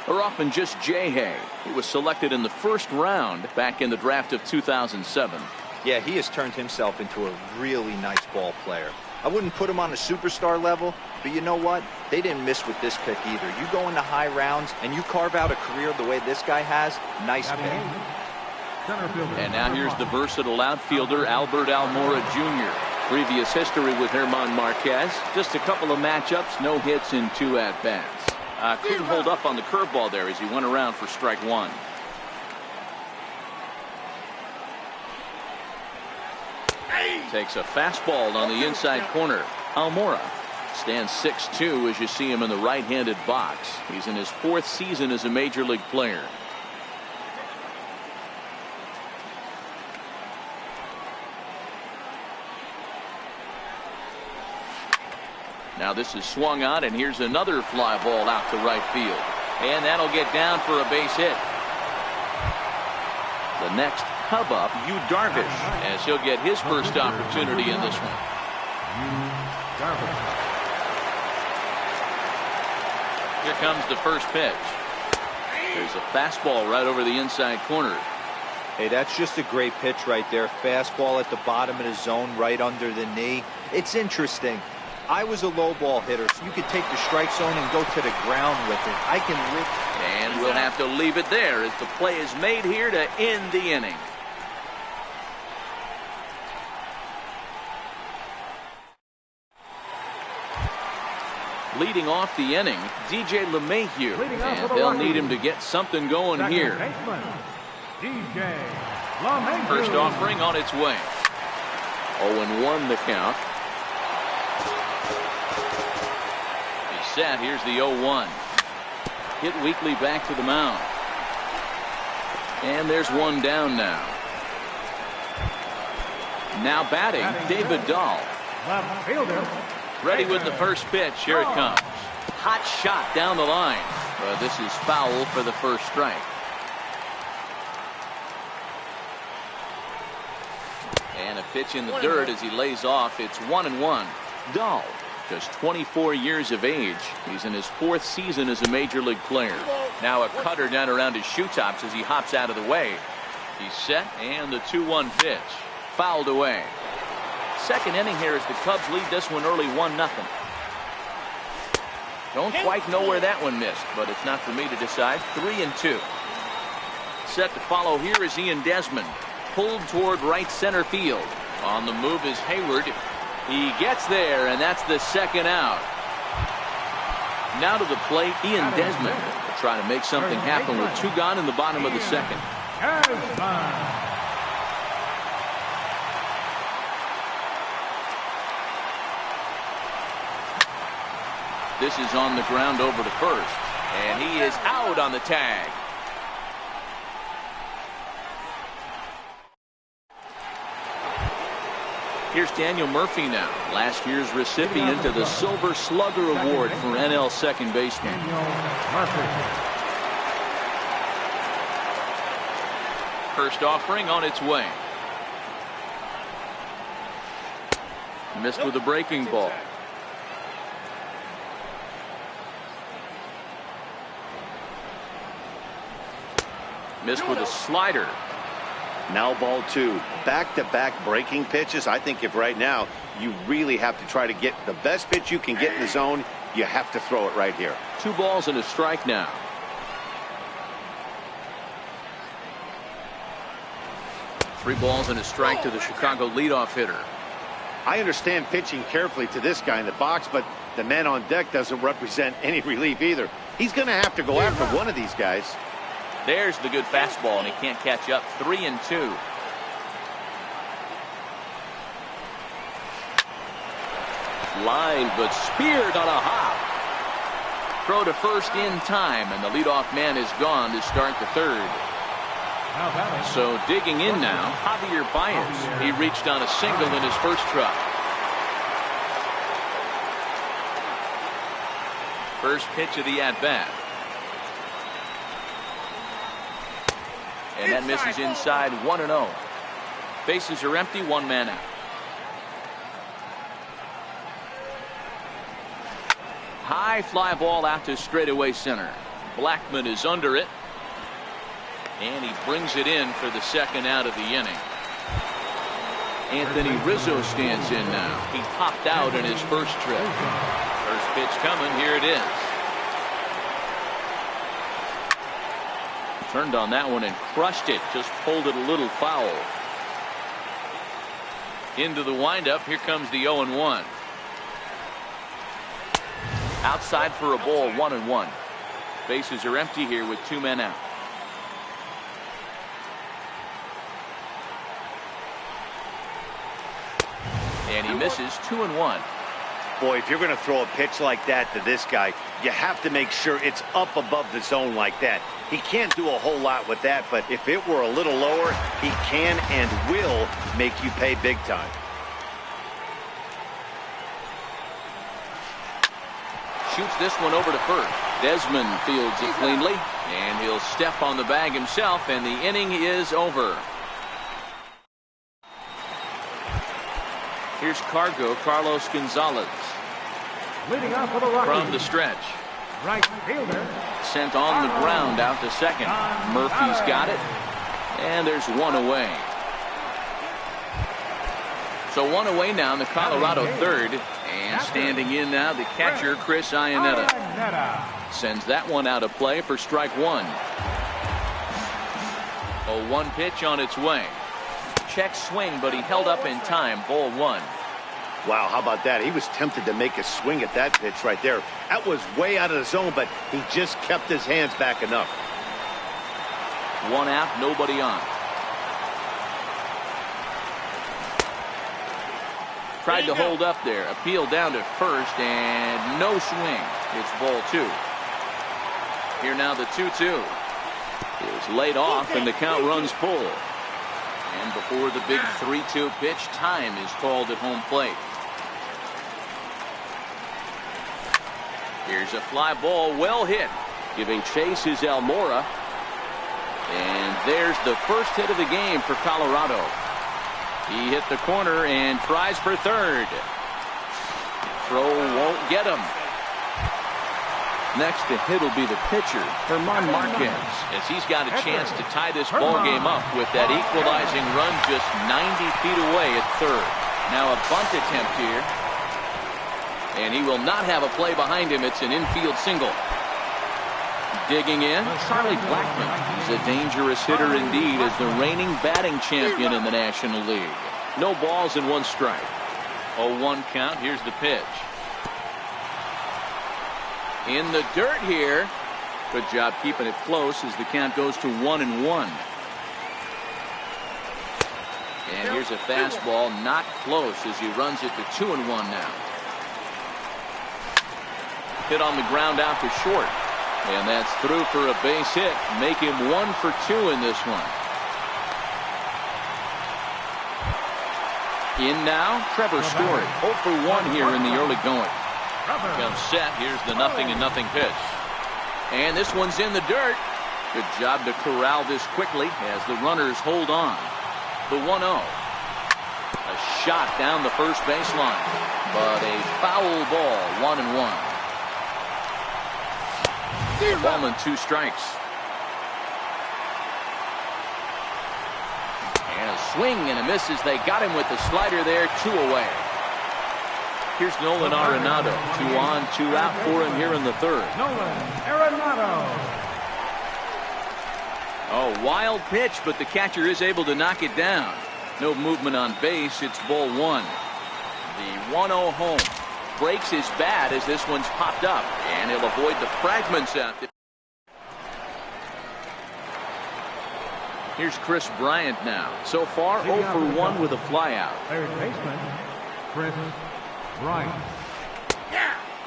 or often just J-Hay. He was selected in the first round back in the draft of 2007. Yeah, he has turned himself into a really nice ball player. I wouldn't put him on a superstar level, but you know what? They didn't miss with this pick either. You go into high rounds and you carve out a career the way this guy has, nice pick. And now here's the versatile outfielder, Albert Almora Jr. Previous history with German Marquez. Just a couple of matchups, no hits in 2 at-bats. Couldn't hold up on the curveball there as he went around for strike 1. Takes a fastball on the inside corner. Almora stands 6'2" as you see him in the right-handed box. He's in his 4th season as a major league player. Now this is swung on, and here's another fly ball out to right field. And that'll get down for a base hit. The next Cub up, Yu Darvish, as he'll get his first opportunity in this one. Here comes the first pitch. There's a fastball right over the inside corner. Hey, that's just a great pitch right there. Fastball at the bottom of the zone, right under the knee. It's interesting. I was a low ball hitter, so you could take the strike zone and go to the ground with it. I can live. And we'll have to leave it there as the play is made here to end the inning. Leading off the inning, DJ LeMahieu, and they'll need him to get something going here. First offering on its way. 0-1 the count. He's set. Here's the 0-1. Hit weakly back to the mound. And there's one down now. Now batting, David Dahl. Ready with the first pitch. Here it comes. Hot shot down the line. But this is foul for the first strike. And a pitch in the dirt as he lays off. It's 1-1. Dahl, just 24 years of age. He's in his 4th season as a major league player. Now a cutter down around his shoe tops as he hops out of the way. He's set, and the 2-1 pitch. Fouled away. Second inning here as the Cubs lead this one early 1-0. Don't quite know where that one missed, but it's not for me to decide. 3-2. Set to follow here is Ian Desmond. Pulled toward right center field. On the move is Hayward. He gets there, and that's the second out. Now to the plate, Ian Desmond will try to make something happen with 2 gone in the bottom of the second. This is on the ground over to first, and he is out on the tag. Here's Daniel Murphy now, last year's recipient of the Silver Slugger Award for NL second baseman. Daniel Murphy. First offering on its way. Missed with a breaking ball. Missed with a slider. Now ball 2. Back-to-back breaking pitches. I think if right now you really have to try to get the best pitch you can get in the zone, you have to throw it right here. 2 balls and a strike now. Three balls and a strike to the Chicago leadoff hitter. I understand pitching carefully to this guy in the box, but the man on deck doesn't represent any relief either. He's going to have to go after one of these guys. There's the good fastball, and he can't catch up. 3-2. Line, but speared on a hop. Throw to first in time, and the leadoff man is gone to start the third. So digging in now, Javier Baez. He reached on a single in his first try. First pitch of the at-bat. And that misses inside. 1-0. Bases are empty, 1 man out. High fly ball out to straightaway center. Blackman is under it. And he brings it in for the second out of the inning. Anthony Rizzo stands in now. He popped out in his first trip. First pitch coming. Here it is. Turned on that one and crushed it. Just pulled it a little foul. Into the windup. Here comes the 0-1. Outside for a ball. 1-1. Bases are empty here with 2 men out. And he misses. 2-1. Boy, if you're going to throw a pitch like that to this guy, you have to make sure it's up above the zone like that. He can't do a whole lot with that, but if it were a little lower, he can and will make you pay big time. Shoots this one over to first. Desmond fields it cleanly, and he'll step on the bag himself, and the inning is over. Here's Carlos Gonzalez. Leading off for the Rockies. From the stretch. Right fielder. Sent on the ground out to second. Murphy's got it. And there's 1 away. So 1 away now in the Colorado third. And standing in now, the catcher, Chris Iannetta. Sends that one out of play for strike 1. 0-1 pitch on its way. Check swing, but he held up in time. Ball 1. Wow, how about that? He was tempted to make a swing at that pitch right there. That was way out of the zone, but he just kept his hands back enough. 1 out, nobody on. Tried to hold up there. Appeal down to first, and no swing. It's ball 2. Here now the 2-2. It was laid off, and the count runs full. And before the big 3-2 pitch, time is called at home plate. Here's a fly ball, well hit. Giving chase is Almora. And there's the first hit of the game for Colorado. He hit the corner and tries for third. Throw won't get him. Next to hit will be the pitcher, German Marquez, as he's got a chance to tie this ball game up with that equalizing run just 90 feet away at third. Now a bunt attempt here. And he will not have a play behind him. It's an infield single. Digging in, Charlie Blackmon. He's a dangerous hitter indeed as the reigning batting champion in the National League. No balls and 1 strike. 0-1 count. Here's the pitch. In the dirt here. Good job keeping it close as the count goes to 1-1. And here's a fastball not close as he runs it to 2-1 now. Hit on the ground out to short. And that's through for a base hit. Make him 1 for 2 in this one. In now, Trevor Story. 0 for 1 here in the early going. Comes set. Here's the 0-0 pitch. And this one's in the dirt. Good job to corral this quickly as the runners hold on. The 1-0. A shot down the first baseline, but a foul ball. 1-1. Ball and 2 strikes. And a swing and a miss as they got him with the slider there. 2 away. Here's Nolan Arenado. 2 on, 2 out for him here in the third. Nolan Arenado. Oh, wild pitch, but the catcher is able to knock it down. No movement on base. It's ball 1. The 1-0 home. Breaks his bat as this one's popped up, and he'll avoid the fragments out there. Here's Chris Bryant now. So far, 0 for 1 with a flyout. Third baseman, Chris Bryant.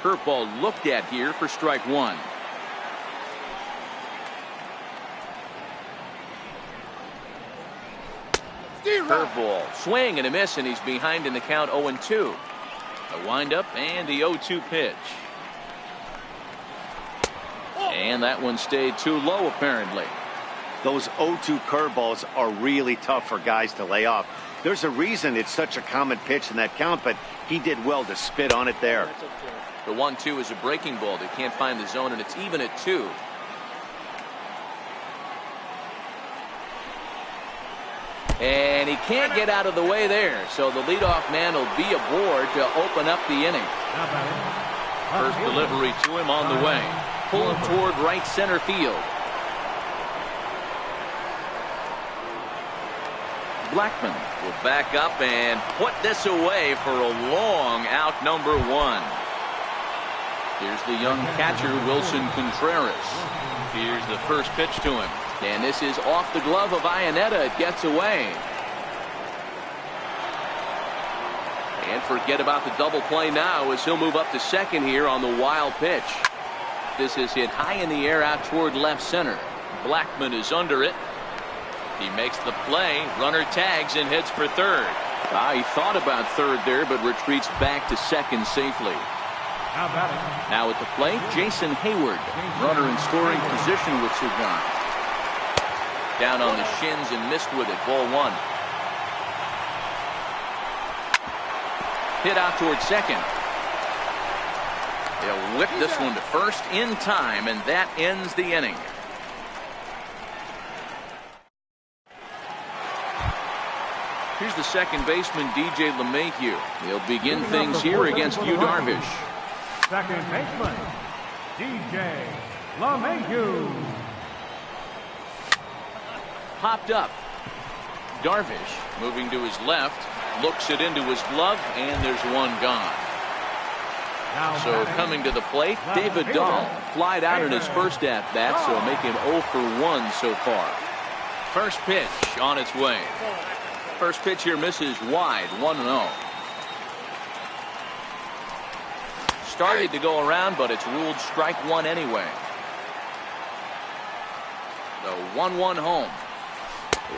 Curveball looked at here for strike 1. Curveball, swing and a miss, and he's behind in the count. 0-2. A windup and the 0-2 pitch. And that one stayed too low apparently. Those 0-2 curveballs are really tough for guys to lay off. There's a reason it's such a common pitch in that count, but he did well to spit on it there. The 1-2 is a breaking ball. They can't find the zone, and it's even at 2. And he can't get out of the way there, so the leadoff man will be aboard to open up the inning. First delivery to him on the way. Pulled toward right center field. Blackman will back up and put this away for a long out, number 1. Here's the young catcher, Wilson Contreras. Here's the first pitch to him. And this is off the glove of Iannetta. It gets away. And forget about the double play now as he'll move up to second here on the wild pitch. This is hit high in the air out toward left center. Blackman is under it. He makes the play. Runner tags and hits for third. He thought about third there, but retreats back to second safely. Now at the plate, Jason Hayward. Runner in scoring position with 2 gone. Down on the shins and missed with it. Ball 1. Hit out towards second. They'll whip this one to first in time, and that ends the inning. Here's the second baseman, DJ LeMahieu. He'll begin things here against Yu Darvish. Second baseman, DJ LeMahieu. Popped up. Darvish moving to his left, looks it into his glove, and there's one gone. So coming to the plate, David Dahl flied out in his first at-bat, so making 0 for 1 so far. First pitch on its way. First pitch here misses wide, 1-0. Started to go around, but it's ruled strike 1 anyway. The 1-1 home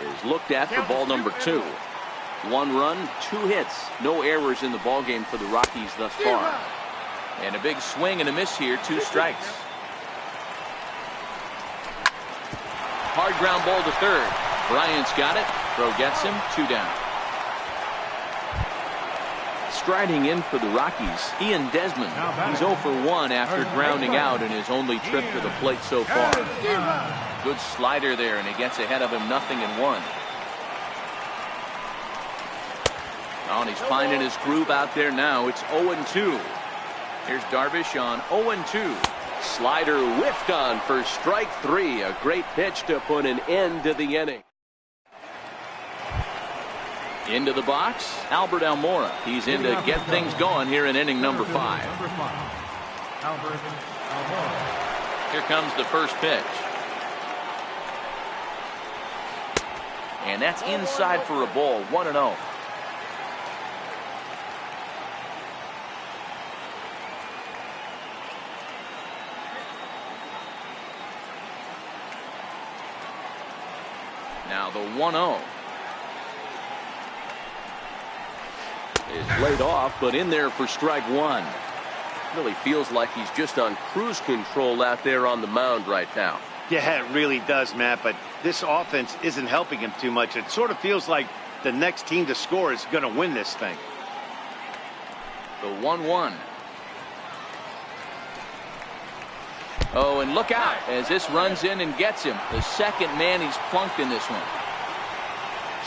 is looked at for ball number 2. 1 run, 2 hits, no errors in the ballgame for the Rockies thus far. And a big swing and a miss here, 2 strikes. Hard ground ball to third. Bryant's got it. Throw gets him. 2 down. Striding in for the Rockies, Ian Desmond. He's 0 for 1 after grounding out in his only trip to the plate so far. Good slider there, and he gets ahead of him 0-1. Oh, and he's finding his groove out there now. It's 0-2. Here's Darvish on 0-2. Slider whiffed on for strike 3. A great pitch to put an end to the inning. Into the box, Albert Almora. He's in to get things going here in inning number 5. Albert Almora. Here comes the first pitch. And that's inside for a ball, 1-0. Now the 1-0. is laid off, but in there for strike one. Really feels like he's just on cruise control out there on the mound right now. Yeah, it really does, Matt, but this offense isn't helping him too much. It sort of feels like the next team to score is going to win this thing. The 1-1. Oh, and look out as this runs in and gets him. The second man he's plunked in this one.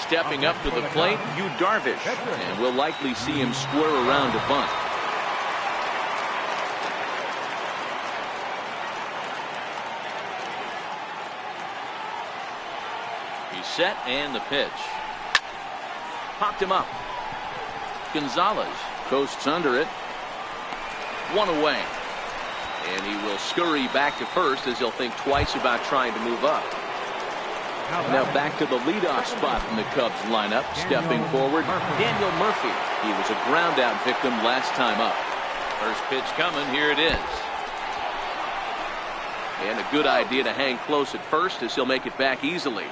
Stepping up to the plate, Yu Darvish, and we'll likely see him square around to bunt. He's set, and the pitch. Popped him up. Gonzalez coasts under it. One away. And he will scurry back to first as he'll think twice about trying to move up. Now back to the leadoff spot in the Cubs lineup. Stepping forward, Daniel Murphy. He was a ground out victim last time up. First pitch coming. Here it is. And a good idea to hang close at first as he'll make it back easily.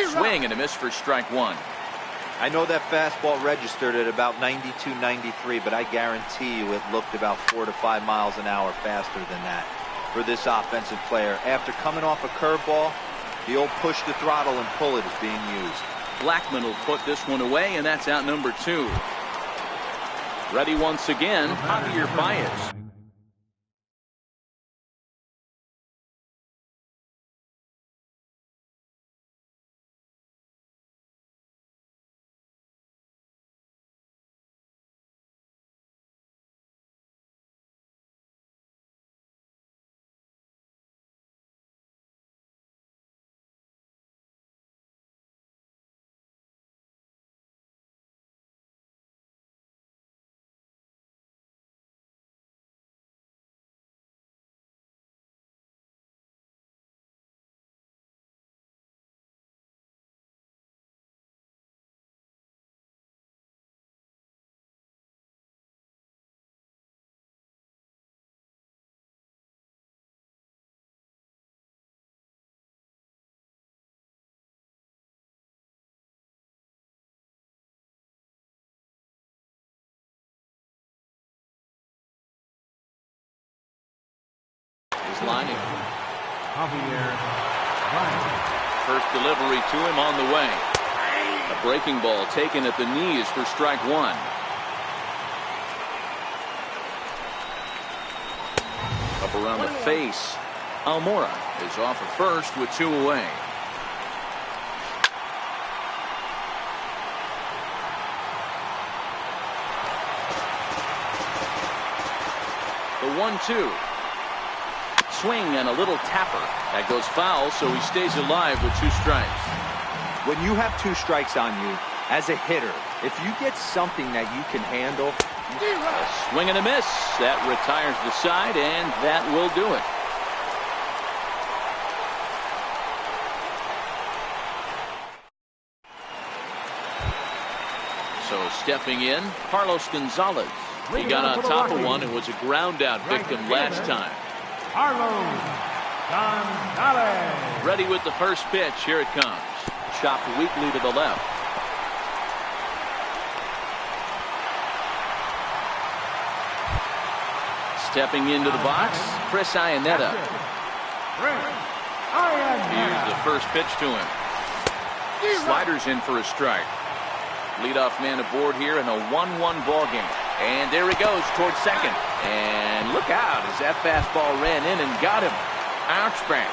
Swing and a miss for strike one. I know that fastball registered at about 92, 93, but I guarantee you it looked about 4 to 5 miles an hour faster than that for this offensive player. After coming off a curveball, the old push the throttle and pull it is being used. Blackman will put this one away, and that's out number 2. Ready once again, Javier Baez. Lining. First delivery to him on the way. A breaking ball taken at the knees for strike one. Up around the face. Almora is off at first with 2 away. The 1-2. Swing and a little tapper. That goes foul, so he stays alive with 2 strikes. When you have 2 strikes on you, as a hitter, if you get something that you can handle. A swing and a miss. That retires the side, and that will do it. So stepping in, Carlos Gonzalez. He got on top of one and was a ground out victim last time. Carlos Gonzalez. Ready with the first pitch. Here it comes. Chopped weakly to the left. Stepping into the box, Chris Iannetta. Here's the first pitch to him. Sliders in for a strike. Leadoff man aboard here in a 1-1 ball game. And there he goes towards second. And look out as that fastball ran in and got him. Ouch bang.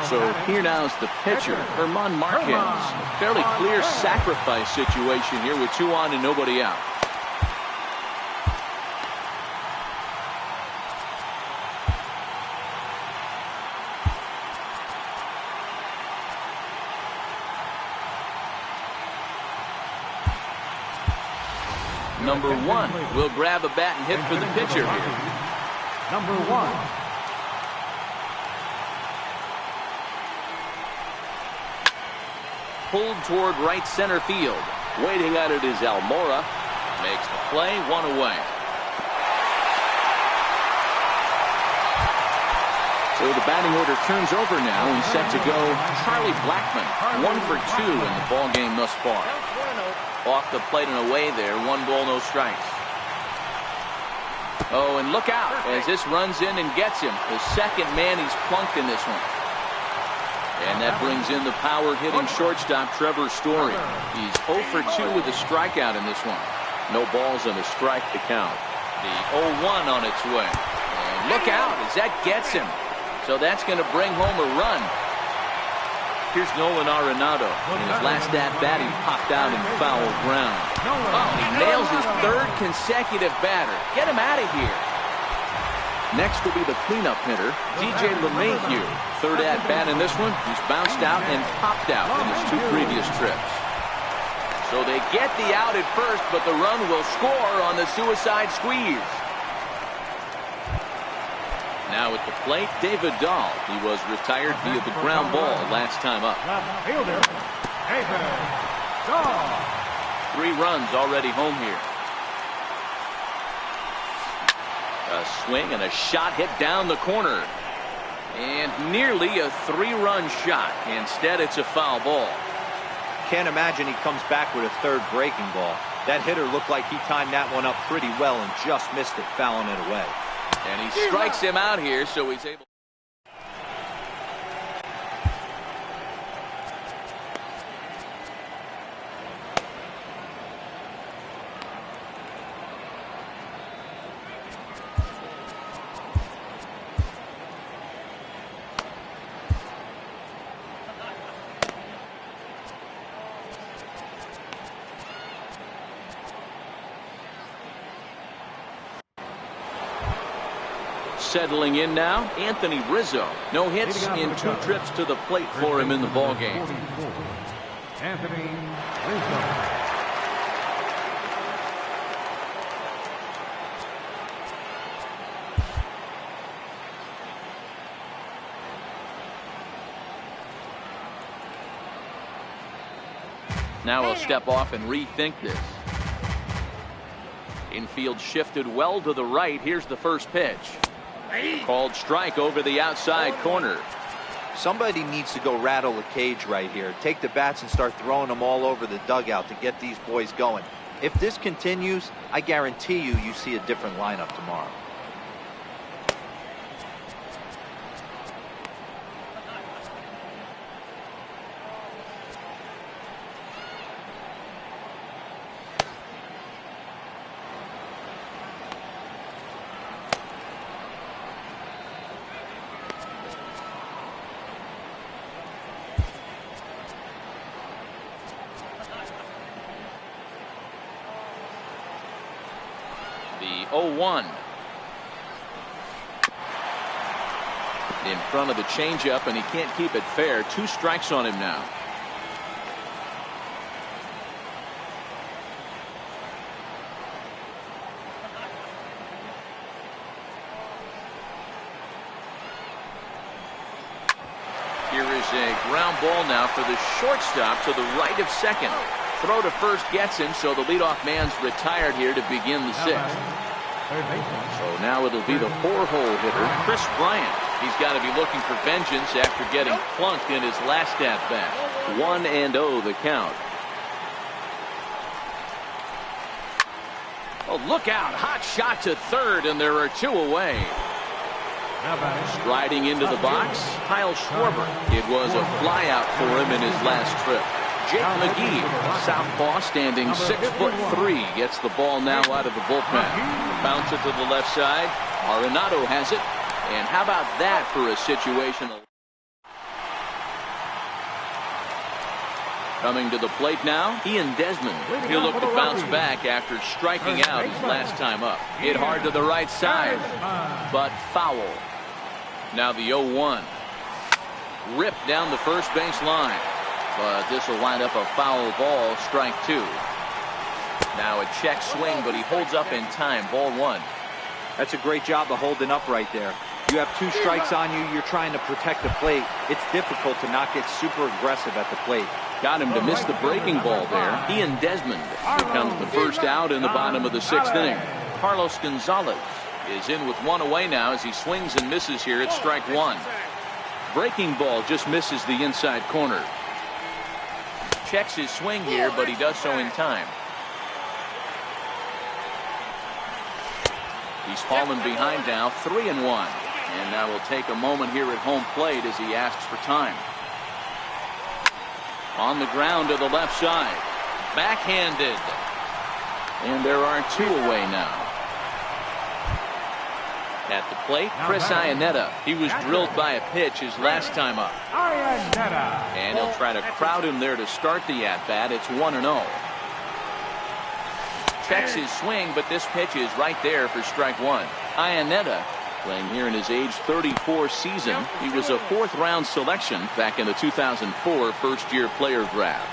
So here now's the pitcher, Herman Marquez. Fairly clear sacrifice situation here with 2 on and nobody out. Number 1 will grab a bat and hit for the pitcher here. Number 1. Pulled toward right center field. Waiting at it is Almora. Makes the play, 1 away. So the batting order turns over now and set to go Charlie Blackmon. 1 for 2 in the ball game thus far. Off the plate and away there. 1 ball, no strikes. Oh, and look out as this runs in and gets him. The second man he's plunked in this one. And that brings in the power-hitting shortstop Trevor Story. He's 0 for 2 with a strikeout in this one. No balls and a strike to count. The 0-1 on its way. And look out as that gets him. So that's going to bring home a run. Here's Nolan Arenado. In his last at-bat, he popped out in foul ground. Oh, he nails his 3rd consecutive batter. Get him out of here. Next will be the cleanup hitter, DJ-LeMahieu. 3rd at-bat in this one. He's bounced out and popped out in his 2 previous trips. So they get the out at first, but the run will score on the suicide squeeze. Now at the plate, David Dahl. He was retired via the ground ball last time up. Fielder, David Dahl. 3 runs already home here. A swing and a shot hit down the corner. And nearly a 3-run shot. Instead, it's a foul ball. Can't imagine he comes back with a 3rd breaking ball. That hitter looked like he timed that one up pretty well and just missed it, fouling it away. And he strikes him out here, so he's able. Settling in now, Anthony Rizzo. No hits in 2 trips to the plate for him in the ball game. Anthony Rizzo. Now he'll step off and rethink this. Infield shifted well to the right. Here's the first pitch. Called strike over the outside corner. Somebody needs to go rattle the cage right here. Take the bats and start throwing them all over the dugout to get these boys going. If this continues, I guarantee you see a different lineup tomorrow. The 0-1. In front of the changeup, and he can't keep it fair. 2 strikes on him now. Here is a ground ball now for the shortstop to the right of second. Throw to first gets him, so the leadoff man's retired here to begin the 6th. So now it'll be the 4-hole hitter, Chris Bryant. He's got to be looking for vengeance after getting plunked in his last at-bat. 1-0 the count. Oh, look out. Hot shot to third, and there are 2 away. Striding into the box, Kyle Schwarber. It was a flyout for him in his last trip. Jake McGee, southpaw, standing 6'3", gets the ball now out of the bullpen. Bounce it to the left side. Arenado has it. And how about that for a situation? Coming to the plate now, Ian Desmond. He'll look to bounce back after striking out his last time up. Hit hard to the right side, but foul. Now the 0-1. Ripped down the first base line. But this will wind up a foul ball, strike 2. Now a check swing, but he holds up in time, ball 1. That's a great job of holding up right there. You have 2 strikes on you. You're trying to protect the plate. It's difficult to not get super aggressive at the plate. Got him to miss the breaking ball there. Ian Desmond becomes the first out in the bottom of the 6th inning. Carlos Gonzalez is in with one away now as he swings and misses here at strike one. Breaking ball just misses the inside corner. Checks his swing here, but he does so in time. He's fallen behind now, 3-1. And now will take a moment here at home plate as he asks for time. On the ground to the left side. Backhanded. And there are 2 away now. At the plate, Chris Iannetta. He was drilled by a pitch his last time up. And he'll try to crowd him there to start the at-bat. It's 1-0. Checks his swing, but this pitch is right there for strike one. Iannetta, playing here in his age 34 season. He was a 4th-round selection back in the 2004 first-year player draft.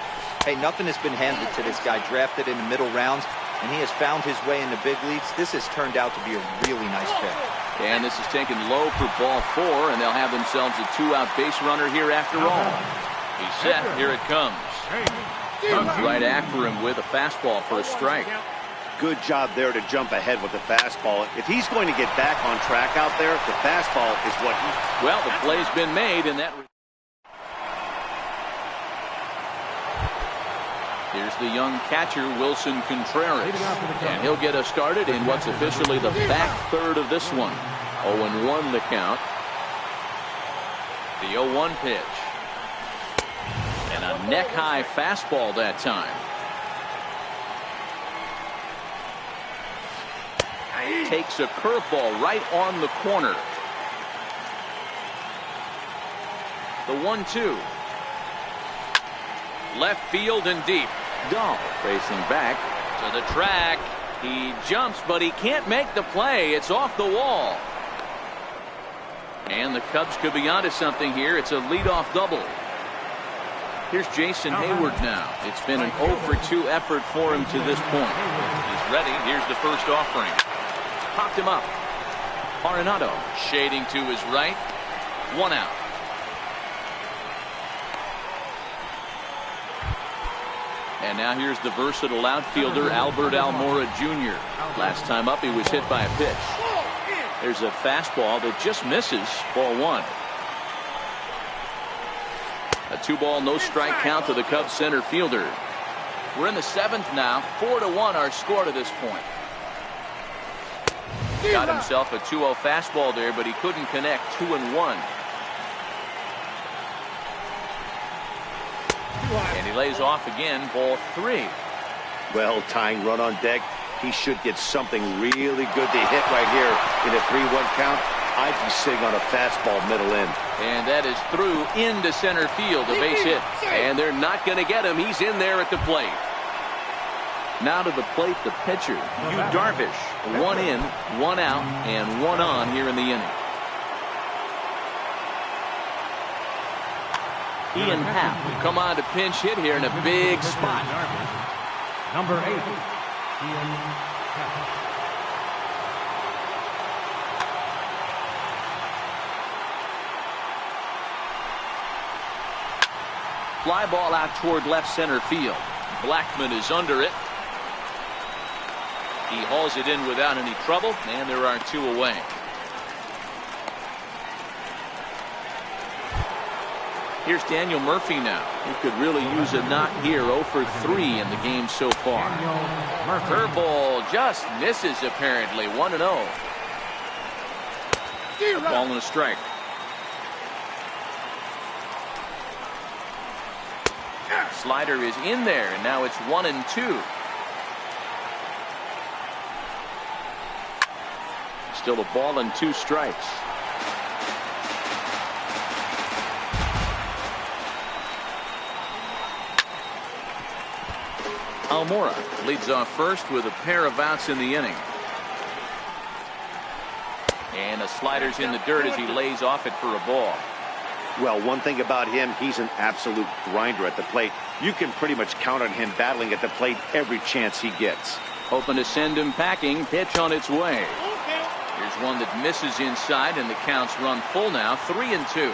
Hey, nothing has been handed to this guy. Drafted in the middle rounds, and he has found his way in the big leagues. This has turned out to be a really nice pick. And this is taken low for ball 4, and they'll have themselves a 2-out base runner here after all. He's set. Here it comes. Right after him with a fastball for a strike. Good job there to jump ahead with the fastball. If he's going to get back on track out there, the fastball is what he... Well, the play's been made, and that... Here's the young catcher, Wilson Contreras. And he'll get us started in what's officially the back third of this one. 0-1 the count. The 0-1 pitch. And a neck-high fastball that time. Takes a curveball right on the corner. The 1-2. Left field and deep. Dahl racing back to the track. He jumps, but he can't make the play. It's off the wall. And the Cubs could be onto something here. It's a leadoff double. Here's Jason Hayward now. It's been an 0-for-2 effort for him to this point. He's ready. Here's the first offering. Popped him up. Arenado shading to his right. 1 out. And now here's the versatile outfielder Albert Almora Jr. Last time up he was hit by a pitch. There's a fastball that just misses. Ball 1. A 2-ball no strike count to the Cubs center fielder. We're in the 7th now. 4-1 our score to this point. Got himself a 2-0 fastball there, but he couldn't connect. 2-1. And he lays off again. Ball 3. Well, tying run on deck. He should get something really good to hit right here in a 3-1 count. I'd be sitting on a fastball middle in. And that is through into center field. A base hit. And they're not going to get him. He's in there at the plate. Now to the plate, the pitcher, Yu Darvish. 1 in, 1 out, and 1 on here in the inning. Ian Happ will come on to pinch hit here in a big spot. Number 8, Ian Happ. Fly ball out toward left center field. Blackman is under it. He hauls it in without any trouble, and there are 2 away. Here's Daniel Murphy now. He could really use a knock here. 0-for-3 in the game so far. Curveball just misses apparently. 1-0. Ball and a strike. Slider is in there, and now it's 1-2. Still a ball and 2 strikes. Almora leads off first with a pair of outs in the inning. And a slider's in the dirt as he lays off it for a ball. Well, one thing about him, he's an absolute grinder at the plate. You can pretty much count on him battling at the plate every chance he gets. Hoping to send him packing. Pitch on its way. Here's one that misses inside, and the count's run full now. 3-2.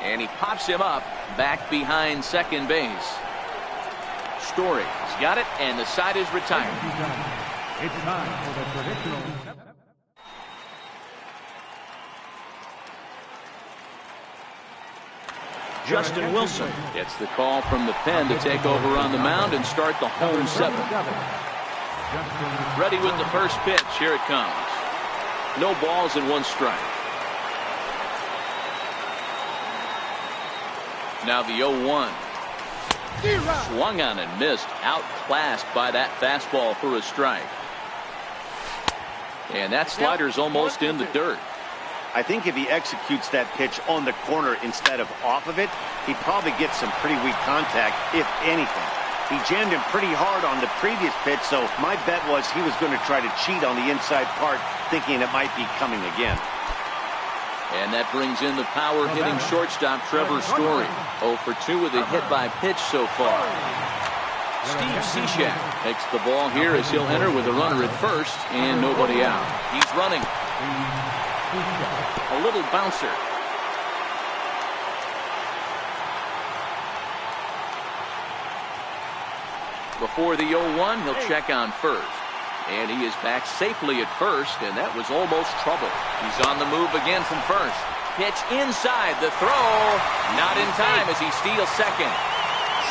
And he pops him up back behind second base. Story's got it, and the side is retired. It's time for the traditional. Justin Wilson gets the call from the pen to take over on the mound and start the home seventh. Ready with the first pitch. Here it comes. No balls and one strike. Now the 0-1. Swung on and missed. Outclassed by that fastball for a strike. And that slider's almost in the dirt. I think if he executes that pitch on the corner instead of off of it, he'd probably get some pretty weak contact, if anything. He jammed him pretty hard on the previous pitch, so my bet was he was going to try to cheat on the inside part, thinking it might be coming again. And that brings in the power-hitting shortstop Trevor Story. 0 for 2 with a hit-by-pitch so far. Steve Cishek takes the ball here as he'll enter with a runner at first and nobody out. He's running. A little bouncer. Before the 0-1, he'll check on first. And he is back safely at first, and that was almost trouble. He's on the move again from first. Pitch inside, the throw. Not in time as he steals second.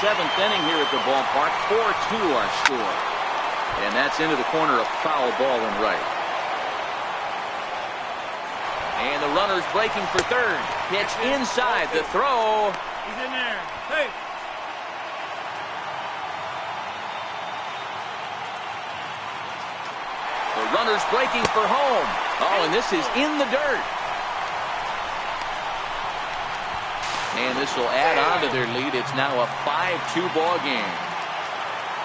7th inning here at the ballpark. 4-2 our score. And that's into the corner, a foul ball and right. And the runner's breaking for third. Pitch inside, the throw. He's in there. Hey. The runner's breaking for home. Oh, and this is in the dirt. And this will add on to their lead. It's now a 5-2 ball game.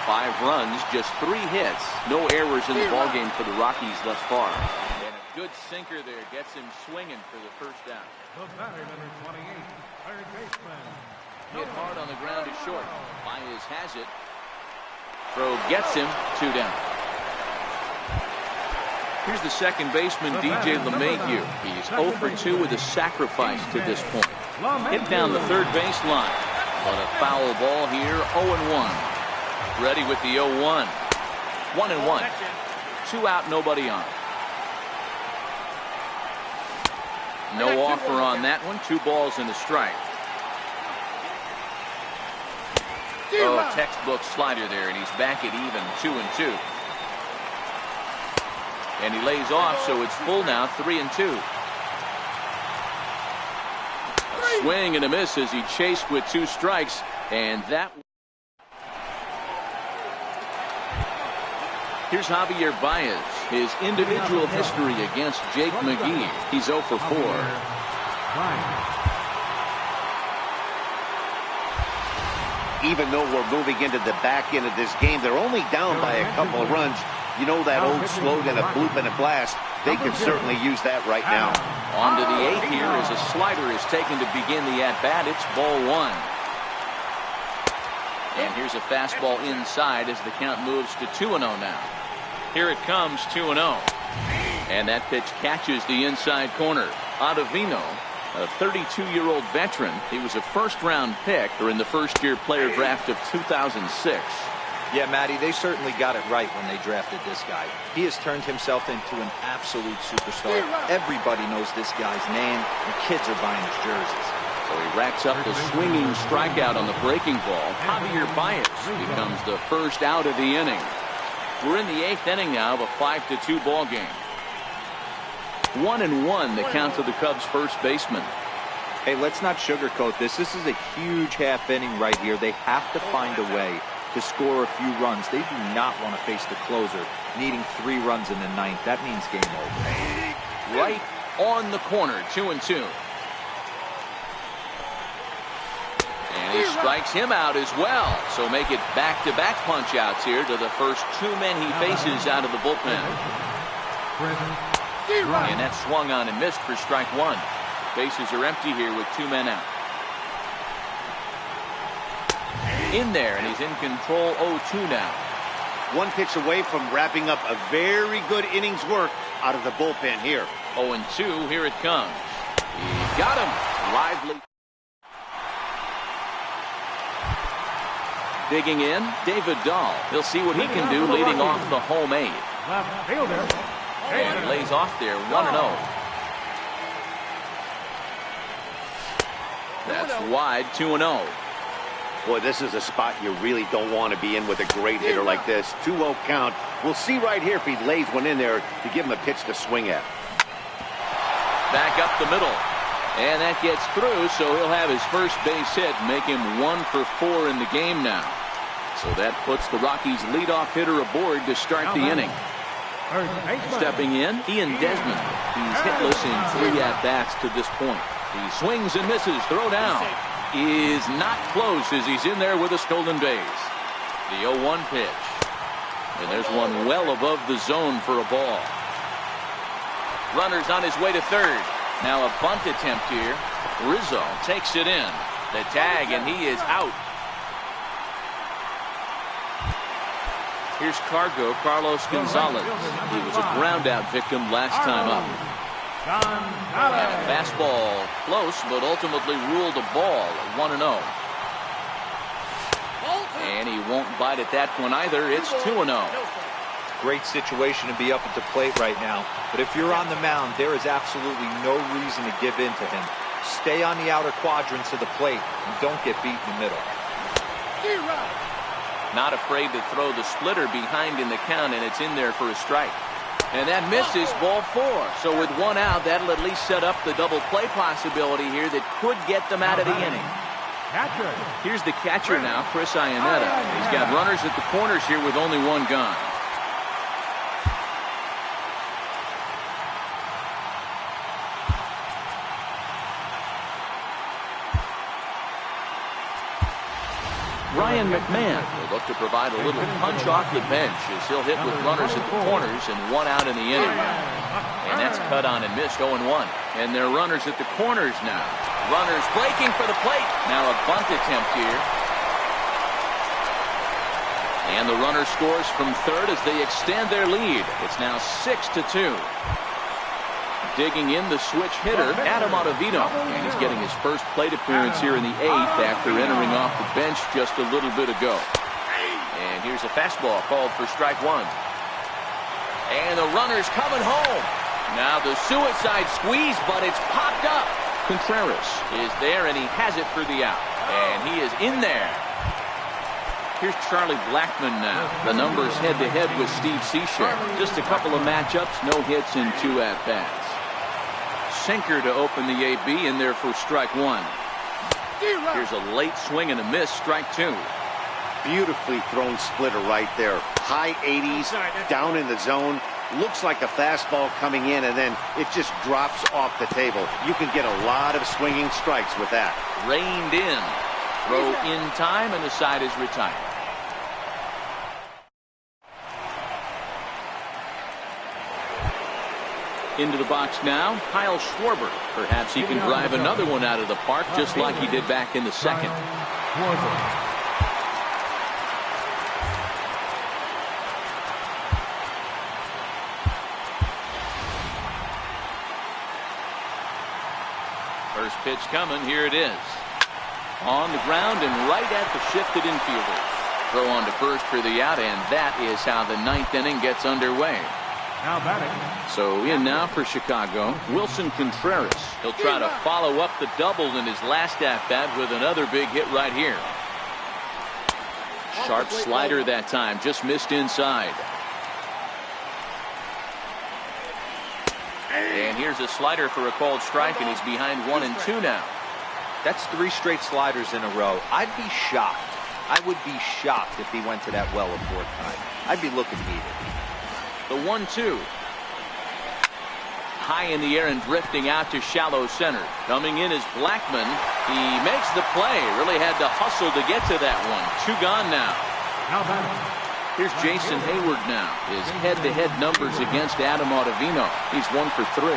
5 runs, just 3 hits. No errors in the ball game for the Rockies thus far. And a good sinker there gets him swinging for the first down. The batter, number 28, third baseman. Hit hard on the ground to short. Baez has it. Throw gets him. 2 down. Here's the second baseman, DJ LeMahieu. He's 0 for 2 with a sacrifice to this point. Hit down the third baseline. But a foul ball here, 0-1. Ready with the 0-1. 1-1. 2 out, nobody on. No offer on that one. 2 balls and a strike. Oh, textbook slider there, and he's back at even, 2-2. And he lays off, so it's full now, 3-2. A swing and a miss as he chased with 2 strikes, and that. Here's Javier Baez, his individual history against Jake McGee. He's 0 for 4. Even though we're moving into the back end of this game, they're only down by a couple of runs. You know that old slogan, a bloop and a blast. They could certainly use that right now. On to the 8th here as a slider is taken to begin the at-bat. It's ball 1. And here's a fastball inside as the count moves to 2-0 now. Here it comes, 2-0. And that pitch catches the inside corner. Ottavino, a 32-year-old veteran. He was a first-round pick during the first-year player draft of 2006. Yeah, Matty, they certainly got it right when they drafted this guy. He has turned himself into an absolute superstar. Everybody knows this guy's name, and kids are buying his jerseys. So he racks up the swinging strikeout on the breaking ball. Javier Baez becomes the first out of the inning. We're in the 8th inning now of a 5-2 ball game. 1-1 the count to the Cubs' first baseman. Hey, let's not sugarcoat this. This is a huge half inning right here. They have to find a way to score a few runs. They do not want to face the closer, needing 3 runs in the 9th. That means game over. Right on the corner, 2-2. And he strikes him out as well. So make it back-to-back punch-outs here to the first 2 men he faces out of the bullpen. And that swung on and missed for strike 1. Bases are empty here with 2 men out. In there, and he's in control, 0-2 now. 1 pitch away from wrapping up a very good innings work out of the bullpen here. 0-2, here it comes. He got him. Lively. Digging in, David Dahl. He'll see what he can do leading off the home 8th. Left fielder. And lays off there, 1-0. That's wide, 2-0. Boy, this is a spot you really don't want to be in with a great hitter like this. 2-0 count. We'll see right here if he lays one in there to give him a pitch to swing at. Back up the middle. And that gets through, so he'll have his first base hit, make him 1 for 4 in the game now. So that puts the Rockies' leadoff hitter aboard to start the inning. Stepping in, Ian Desmond. He's hitless in 3 at-bats to this point. He swings and misses. Throw down. Is not close as he's in there with a stolen base. The 0-1 pitch. And there's one well above the zone for a ball. Runner's on his way to third. Now a bunt attempt here. Rizzo takes it in. The tag, and he is out. Here's Carlos Gonzalez. He was a ground out victim last time up. And a fastball close, but ultimately ruled a ball at 1-0. And he won't bite at that one either. It's 2-0. Great situation to be up at the plate right now. But if you're on the mound, there is absolutely no reason to give in to him. Stay on the outer quadrants of the plate and don't get beat in the middle. Not afraid to throw the splitter behind in the count, and it's in there for a strike. And that misses, ball 4. So with 1 out, that'll at least set up the double play possibility here that could get them out of the inning. Here's the catcher now, Chris Iannetta. He's got runners at the corners here with only 1 gone. Ryan McMahon will look to provide a little punch off the bench as he'll hit with runners at the corners and 1 out in the inning. And that's cut on and missed, 0-1. And they're runners at the corners now. Runners breaking for the plate. Now a bunt attempt here. And the runner scores from third as they extend their lead. It's now 6-2. Digging in the switch hitter, Adam Ottavino. And he's getting his first plate appearance here in the 8th after entering off the bench just a little bit ago. And here's a fastball called for strike 1. And the runner's coming home. Now the suicide squeeze, but it's popped up. Contreras is there, and he has it for the out. And he is in there. Here's Charlie Blackmon now. The numbers head-to-head with Steve Seashire. Just a couple of matchups, no hits in 2 at-bats. Sinker to open the AB in there for strike 1. Here's a late swing and a miss, strike 2. Beautifully thrown splitter right there. High 80s, down in the zone. Looks like a fastball coming in, and then it just drops off the table. You can get a lot of swinging strikes with that. Reined in. Throw in time, and the side is retired. Into the box now, Kyle Schwarber. Perhaps he can drive another one out of the park just like he did back in the 2nd. First pitch coming, here it is. On the ground and right at the shifted infielder. Throw on to first for the out, and that is how the 9th inning gets underway. Now batting. So in now for Chicago, Wilson Contreras. He'll try to follow up the double in his last at-bat with another big hit right here. Sharp slider that time, just missed inside. And here's a slider for a called strike, and he's behind 1 and 2 now. That's 3 straight sliders in a row. I'd be shocked. I would be shocked if he went to that well a 4th time. I'd be looking heated. The 1-2. High in the air and drifting out to shallow center. Coming in is Blackmon. He makes the play. Really had to hustle to get to that one. 2 gone now. Here's Jason Hayward now. His head-to-head numbers against Adam Ottavino. He's 1 for 3.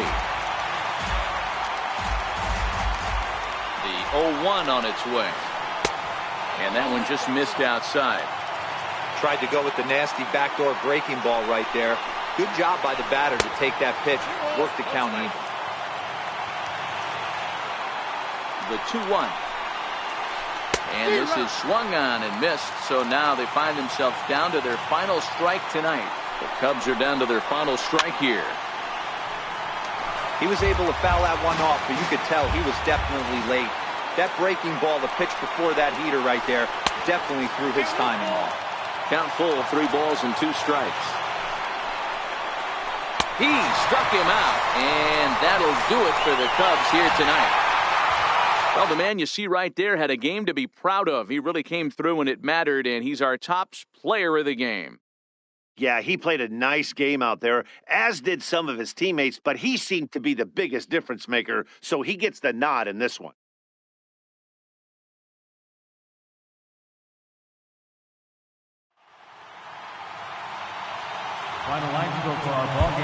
The 0-1 on its way. And that one just missed outside. Tried to go with the nasty backdoor breaking ball right there. Good job by the batter to take that pitch. Work the count even. The 2-1. And this is swung on and missed. So now they find themselves down to their final strike tonight. The Cubs are down to their final strike here. He was able to foul that one off, but you could tell he was definitely late. That breaking ball, the pitch before that heater right there, definitely threw his timing off. Count full, 3 balls and 2 strikes. He struck him out, and that'll do it for the Cubs here tonight. Well, the man you see right there had a game to be proud of. He really came through when it mattered, and he's our top player of the game. Yeah, he played a nice game out there, as did some of his teammates, but he seemed to be the biggest difference maker, so he gets the nod in this one. Final line score for our ball